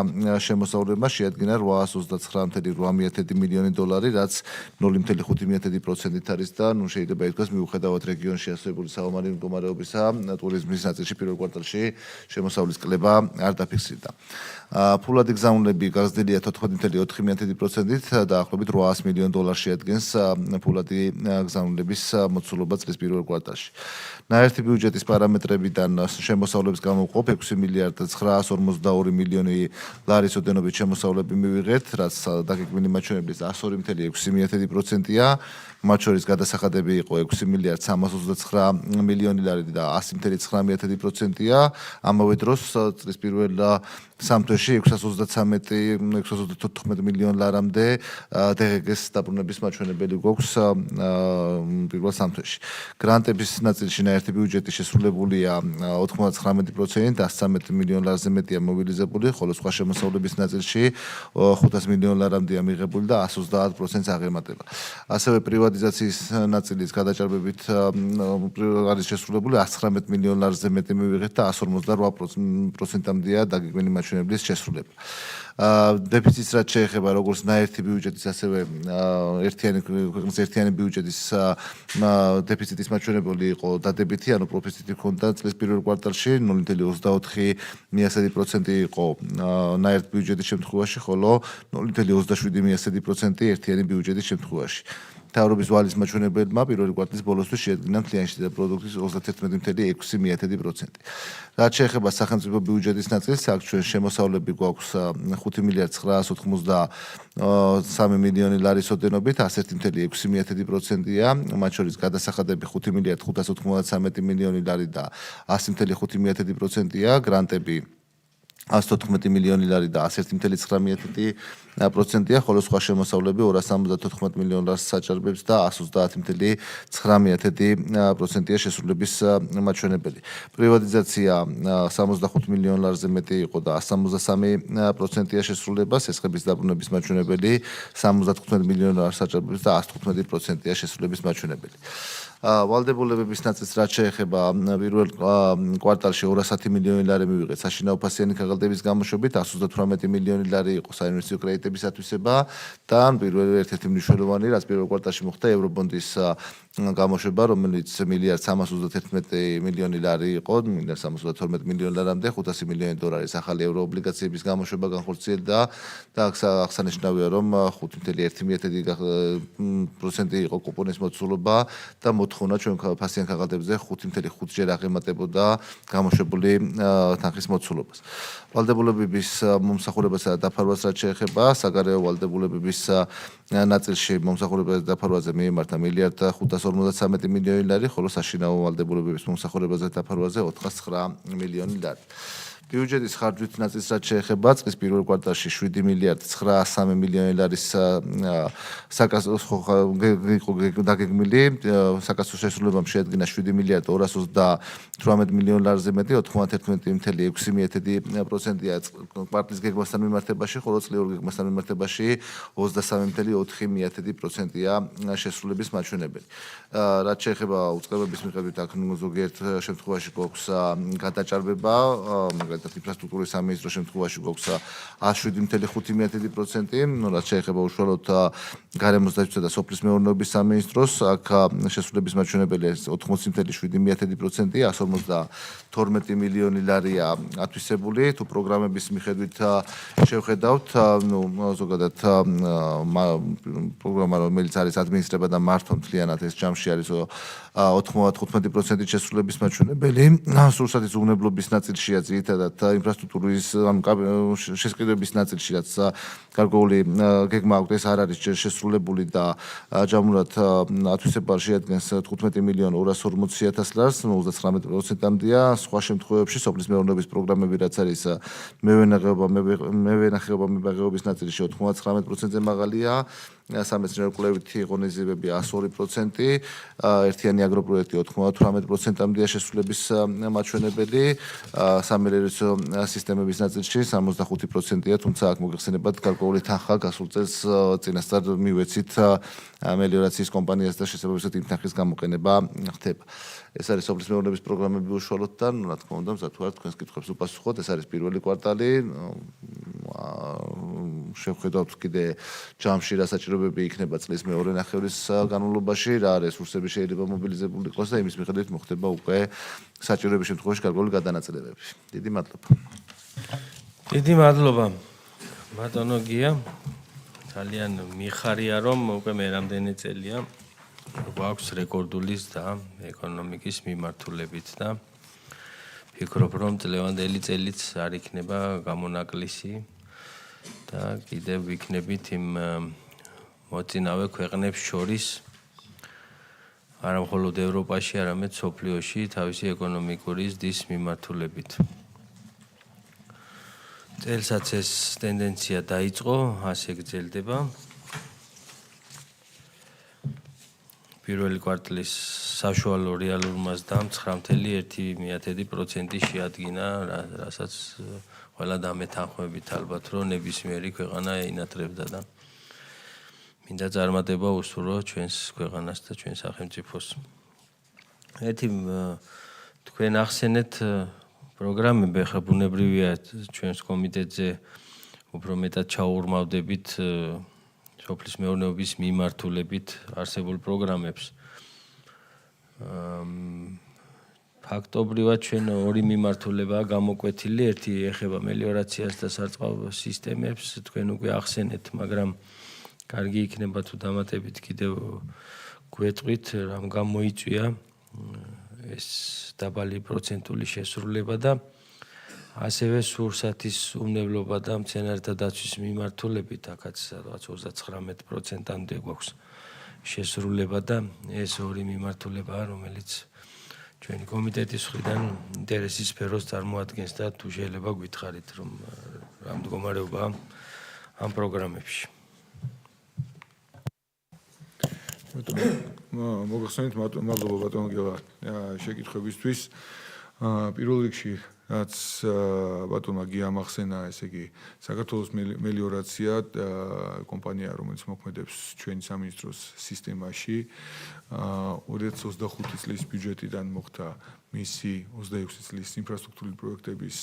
შემოსავლებმა შეადგინა 829.8 მილიონი დოლარი, რაც 0.5%-ით არის და შეიძლება ითქვას მიუხედავად რეგიონში არსებული საომარი მდგომარეობისა, ტურიზმის ნაწილში პირველ კვარტალში შემოსავლის კლება არ დაფიქსირდა. ფულადი გზავნილები გაზრდილია 14.4%-ით, დაახლოებით 800 მილიონ დოლარს შეადგენს ფულადი გზავნილების მოცულობა წლის პირველ კვარტალში. ნაერთი ბიუჯეტის პარამეტრებიდან შემოსავლების გამოვყოფ 6 მილიარდ 942 მილიონი ლარის ოდენობით შემოსავლები მივიღეთ, რაც დაგეგმილი მაჩვენებლის 102.6%-ია. მათ შორის გადასახადები იყო 6 მილიარდ 329 მილიონი ლარი და 100.9%-ია. ამავე დროს წლის პირველ 3 თვეში 634 მილიონ ლარამდე DGG-ს დაბრუნების მაჩვენებელი გვაქვს პირველ 3 თვეში. გრანტების ნაწილში ნაერთი ბიუჯეტი შესრულებულია 99%, 113 მილიონ ლარზე მეტია მობილიზებული, ხოლო სხვა შემოსავლების ნაწილში 500 მილიონ ლარამდეა მიღებული და 130%-ს აღემატება. ასევე პრივატიზაციის ნაწილის გადაჭარბებით არის შესრულებული 119 მილიონ ლარზე მეტი მივიღეთ და 158%-მდეა დაგეგმილი მაჩვენებლის შესრულება. დეფიციტს რაც შეეხება როგორც ნაერთი ბიუჯეტის, ასევე ქვეყნის ერთიანი ბიუჯეტის დეფიციტის მაჩვენებელი იყო დადებითი, ანუ პროფიციტი ჰქონდა წლის პირველ კვარტალში 0.24% იყო ნაერთ ბიუჯეტის შემთხვევაში, ხოლო 0.27% ერთიანი ბიუჯეტის შემთხვევაში. მთავრობის ვალის მაჩვენებელმა პირველი კვარტლის ბოლოსთვის შეადგინა მთლიანი შიდა პროდუქტის 31.6%. რაც შეეხება სახელმწიფო ბიუჯეტის ნაწილს, აქ ჩვენ შემოსავლები გვაქვს 5 მილიარდ 983 მილიონი ლარის ოდენობით, 101.6%-ია, მათ შორის გადასახადები 5 მილიარდ 593 მილიონი ლარი და 100.5%-ია, გრანტები 114 მილიონი ლარი და 101.9%-ია, ხოლო სხვა შემოსავლები 274 მილიონ ლარს საჭარბებს და 130.9%-ია შესრულების მაჩვენებელი. პრივატიზაცია 65 მილიონ ლარზე მეტი იყო და 163%-ია შესრულება, სესხების დაბრუნების მაჩვენებელი 75 მილიონ ლარს საჭარბებს და 115%-ია შესრულების მაჩვენებელი. ვალდებულებების ნაწილს რაც შეეხება პირველ კვარტალში 210 მილიონი ლარი მივიღეთ საშინაო ფასიანი ქაღალდების გამოშვებით, 138 მილიონი ლარი იყო საინვესტიციო კრედიტების ათვისება და პირველი ერთ-ერთი მნიშვნელოვანი, რაც პირველ კვარტალში მოხდა ევრობონდის გამოშვება, რომელიც მილიარდ 331 მილიონი ლარი იყო, მილიარდ 312 მილიონი ლარამდე 500 მილიონი დოლარის ახალი ევროობლიგაციების გამოშვება განხორციელდა და აღსანიშნავია, რომ 5.1% იყო კუპონის მოცულობა და მოთხოვნა ჩვენ ფასიან ქაღალდებზე 5.5 ჯერ აღემატებოდა გამოშვებული თანხის მოცულობას. ვალდებულებების მომსახურებასა და დაფარვას რაც შეეხება, საგარეო ვალდებულებების ნაწილში მომსახურებაზე დაფარვაზე მიემართა მილიარდ 553 მილიონი ლარი, ხოლო საშინაო ვალდებულებების მომსახურებაზე დაფარვაზე 409 მილიონი ლარი. ბიუჯეტის ხარჯვით ნაწილს რაც შეეხება, წლის პირველ კვარტალში 7 მილიარდ 903 მილიონი ლარის დაგეგმილი საკასო შესრულებამ შეადგინა 7 მილიარდ 228 მილიონ ლარზე მეტი, 91.6%-ია კვარტლის გეგმასთან მიმართებაში, ხოლო წლიურ გეგმასთან მიმართებაში 23.4%-ია შესრულების მაჩვენებელი. რაც შეეხება უწყებების მიხედვით, აქ ზოგიერთ შემთხვევაში გვაქვს გადაჭარბება, მაგალითად ინფრასტრუქტურის სამინისტროს შემთხვევაში გვაქვს 107.5%, რაც შეეხება უშუალოდ გარემოს დაცვისა და სოფლის მეურნეობის სამინისტროს, აქ შესრულების მაჩვენებელი 80.7%, 152 მილიონი ლარია ათვისებული. თუ პროგრამების მიხედვით შევხედავთ, ზოგადად პროგრამა, რომელიც არის ადმინისტრება და მართვა მთლიანად ეს ჯამში არის 95% შესრულების მაჩვენებელი. სურსათის უვნებლობის ნაწილშია ძირითადად ინფრასტრუქტურის შესყიდვების ნაწილში, რაც გარკვეული გეგმა აქვს, ეს არ არის ჯერ შესრულებული და ჯამურად ათვისება შეადგენს 15 მილიონ 240,000 ლარს, 39%-ამდეა. სხვა შემთხვევებში სოფლის მეურნეობის პროგრამები, რაც არის მევენახეობა მებაღეობის ნაწილში 99%-ზე მაღალია. სამეცნიერო კვლევითი ღონისძიებები 102%, ერთიანი აგროპროექტი 98%-ამდეა შესრულების მაჩვენებელი, სამერეცო სისტემების ნაწილში 65%-ია, თუმცა აქ მოგეხსენებათ გარკვეული თანხა გასულ წელს წინასწარ მივეცით მელიორაციის კომპანიას და შესაბამისად იმ თანხის გამოყენება ხდება. ეს არის სოფლის მეურნეობის პროგრამები უშუალოდ და რა თქმა უნდა, მზად ვართ თქვენს კითხვებს უპასუხოთ. ეს არის პირველი კვარტალი. შევხედავთ კიდე ჯამში რა საჭიროებები იქნება წლის მეორე ნახევრის განმავლობაში, რა რესურსები შეიძლება მობილიზებული იყოს და იმის მიხედვით მოხდება უკვე საჭიროების შემთხვევაში გარკვეული გადანაწილებები. დიდი მადლობა. დიდი მადლობა. ბატონო გია, ძალიან მიხარია, რომ უკვე მე რამდენი წელია გვაქვს რეკორდული და ეკონომიკის მიმართულებით და ფიქრობ, რომ წლევანდელი წელიც არ იქნება გამონაკლისი და კიდევ ვიქნებით იმ მოწინავე ქვეყნებს შორის არა მხოლოდ ევროპაში, არამედ მსოფლიოში თავისი ეკონომიკური ზრდის მიმართულებით. წელსაც ეს ტენდენცია დაიწყო, ასე გრძელდება. პირველი კვარტლის საშუალო რეალურ მასდამ 9.1% შეადგინა, რასაც ყველა დამეთანხმებით ალბათ, რომ ნებისმიერი ქვეყანა ინატრებდა და მინდა წარმატება უსურვო ჩვენს ქვეყანას და ჩვენ სახელმწიფოს. ერთი თქვენ ახსენეთ პროგრამები, ხა ბუნებრივია ჩვენს კომიტეტზე უფრო მეტად ჩაურმავდებით სოფლის მეურნეობის მიმართულებით არსებულ პროგრამებს. ფაქტობრივად ჩვენ ორი მიმართულებაა გამოკვეთილი, ერთი ეხება მელიორაციას და სარწყავ სისტემებს, თქვენ უკვე ახსენეთ, მაგრამ კარგი იქნება თუ დამატებით კიდევ გვეტყვით, რამ გამოიწვია ეს დაბალი პროცენტული შესრულება და ასევე სურსათის უვნებლობა და მცენარეთა დაცვის მიმართულებით, აქაც სადღაც 39%-ამდე გვაქვს შესრულება და ეს ორი მიმართულებაა, რომელიც ჩვენი კომიტეტის მხრიდან ინტერესის სფეროს წარმოადგენს და თუ შეიძლება გითხარით, რომ რა მდგომარეობაა ამ პროგრამებში. მოგახსენეთ, მადლობა ბატონო გილა შეკითხვებისთვის. პირველ რიგში რაც ბატონმა გიამახსენა, ესე იგი, საქართველოს მელიორაცია კომპანია, რომელიც მოქმედებს ჩვენი სამინისტროს სისტემაში, 2025 წლის ბიუჯეტიდან მოხდა მისი 26 წლის ინფრასტრუქტურული პროექტების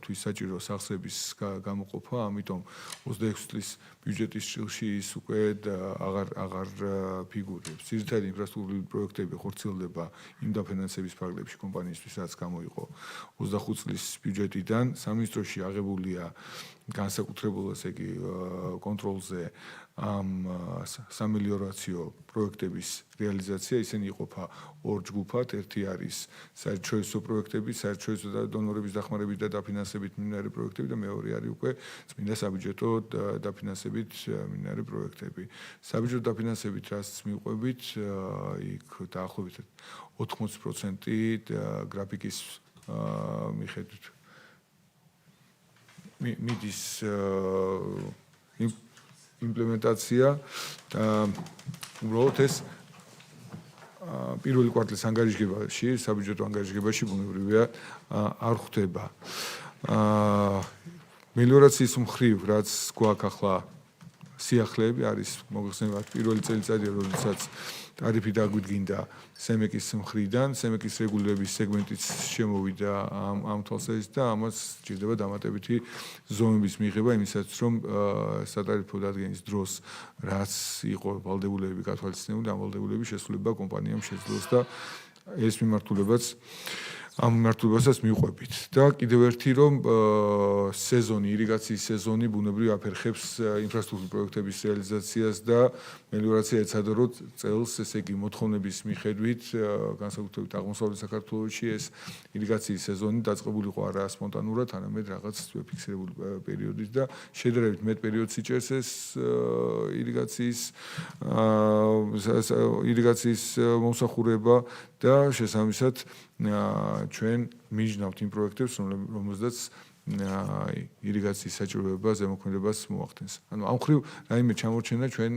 თვის საჭირო სახსრების გამოყოფა, ამიტომ 26 წლის ბიუჯეტის ჭრილში ის უკვე აღარ ფიგურირებს. ძირითადი ინფრასტრუქტურული პროექტები ხორციელდება იმ დაფინანსების ფარგლებში კომპანიისთვის, რაც გამოიყო 25 წლის ბიუჯეტიდან. სამინისტროში აღებულია განსაკუთრებულ, ესე იგი, კონტროლზე ამ სამელიორაციო პროექტების რეალიზაცია. ისინი იყოფა ორ ჯგუფად. ერთი არის საერთაშორისო პროექტები, საერთაშორისო დონორების დახმარებით და დაფინანსებით მიმდინარე პროექტები და მეორე არის უკვე წმინდა საბიუჯეტო დაფინანსებით მიმდინარე პროექტები. საბიუჯეტო დაფინანსებით რაც მივყვებით, იქ დაახლოებით 80% გრაფიკის მიხედვით მიდის იმპლემენტაცია და უბრალოდ ეს პირველი კვარტლის ანგარიშგებაში, საბიუჯეტო ანგარიშგებაში ბუნებრივია არ ხვდება. მელიორაციის მხრივ, რაც გვაქვს ახლა სიახლეები არის მოგხსენებათ პირველი წელიწადია, როდესაც ტარიფი დაგვიდგინდა სემეკის მხრიდან, სემეკის რეგულირების სეგმენტიც შემოვიდა ამ თვალსაზრისით და ამას სჭირდება დამატებითი ზომების მიღება იმისათვის, რომ სატარიფო დადგენის დროს რაც იყო ვალდებულები გათვალისწინებული, ამ ვალდებულების შესრულება კომპანიამ შეძლოს და ეს მიმართულებაც ამ მიმართულებასაც მივყვებით. და კიდევ ერთი რომ სეზონი, ირიგაციის სეზონი ბუნებრივ აფერხებს ინფრასტრუქტურული პროექტების რეალიზაციას და მელიორაცია ეცადა რომ წელს, ესე იგი, მოთხოვნების მიხედვით, განსაკუთრებით აღმოსავლეთ საქართველოში ეს ირიგაციის სეზონი დაწყებულიყო არა სპონტანურად, არამედ რაღაც ფიქსირებული პერიოდით და შედარებით მეტ პერიოდს იჭერს ეს ირიგაციის მომსახურება და შესაბამისად ჩვენ მიჯნავთ იმ პროექტებს, რომელზეც ირიგაციის საჭიროება ზემოქმედებას მოახდენს. ანუ ამ ხრივ რაიმე ჩამორჩენა ჩვენ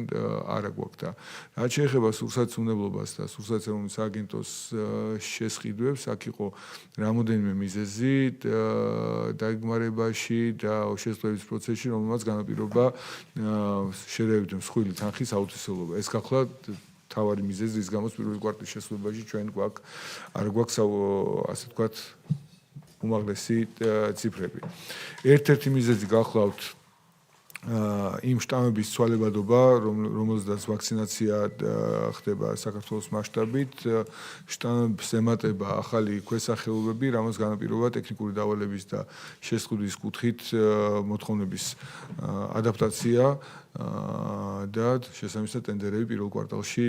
არ აგვაქვს და რაც შეეხება სურსათმცემლობას და სურსათმცემლობის სააგენტოს შესყიდვებს, აქ იყო რამოდენიმე მიზეზი დაგეგმარებაში და შესწავლების პროცესში, რომელმაც განაპირობა შედარებით მსხვილი თანხის აუთვისებლობა. ეს გახლავთ თავარი მიზეზი, რის გამოც პირველი კვარტლის შესრულებაში ჩვენ არ გვაქვს ასე ვთქვათ უმაღლესი ციფრები. ერთ-ერთი მიზეზი გახლავთ იმ შტამების ცვალებადობა, რომელზედაც ვაქცინაცია ხდება საქართველოს მასშტაბით, შტამებს ემატება ახალი ქვესახეობები, რამაც განაპირობა ტექნიკური დავალების და შესყიდვის კუთხით მოთხოვნების ადაპტაცია და შესაბამისად ტენდერები პირველ კვარტალში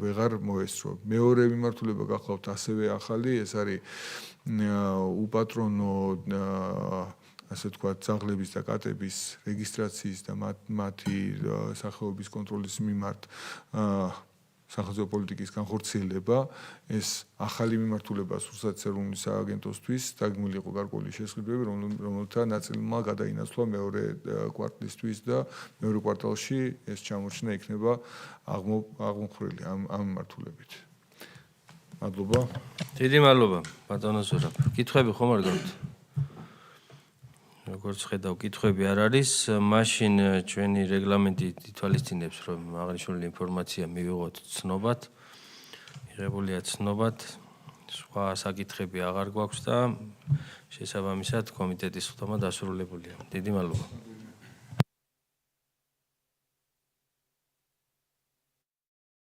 ვეღარ მოესწრო. მეორე მიმართულება გახლავთ ასევე ახალი, ეს არის უპატრონო ასე ვთქვათ, ძაღლების და კატების რეგისტრაციის და მათი სახეობის კონტროლის მიმართ სახელმწიფო პოლიტიკის განხორციელება. ეს ახალი მიმართულება სურსათმცემლობის სააგენტოსთვის დაგმული იყო გარკვეული შესყიდვები, რომელთა ნაწილმა გადაინაცვლა მეორე კვარტლისთვის და მეორე კვარტალში ეს ჩამორჩენა იქნება აღმოფხვრილი ამ მიმართულებით. მადლობა. დიდი მადლობა, ბატონო ზურაბ. კითხვები ხომ არ გაქვთ? როგორც ხედავ, კითხვები არ არის, მაშინ ჩვენი რეგლამენტი ითვალისწინებს, რომ აღნიშნული ინფორმაცია მივიღოთ ცნობად, მიღებულია ცნობად, სხვა საკითხები აღარ გვაქვს და შესაბამისად კომიტეტის ხდომა დასრულებულია. დიდი მადლობა.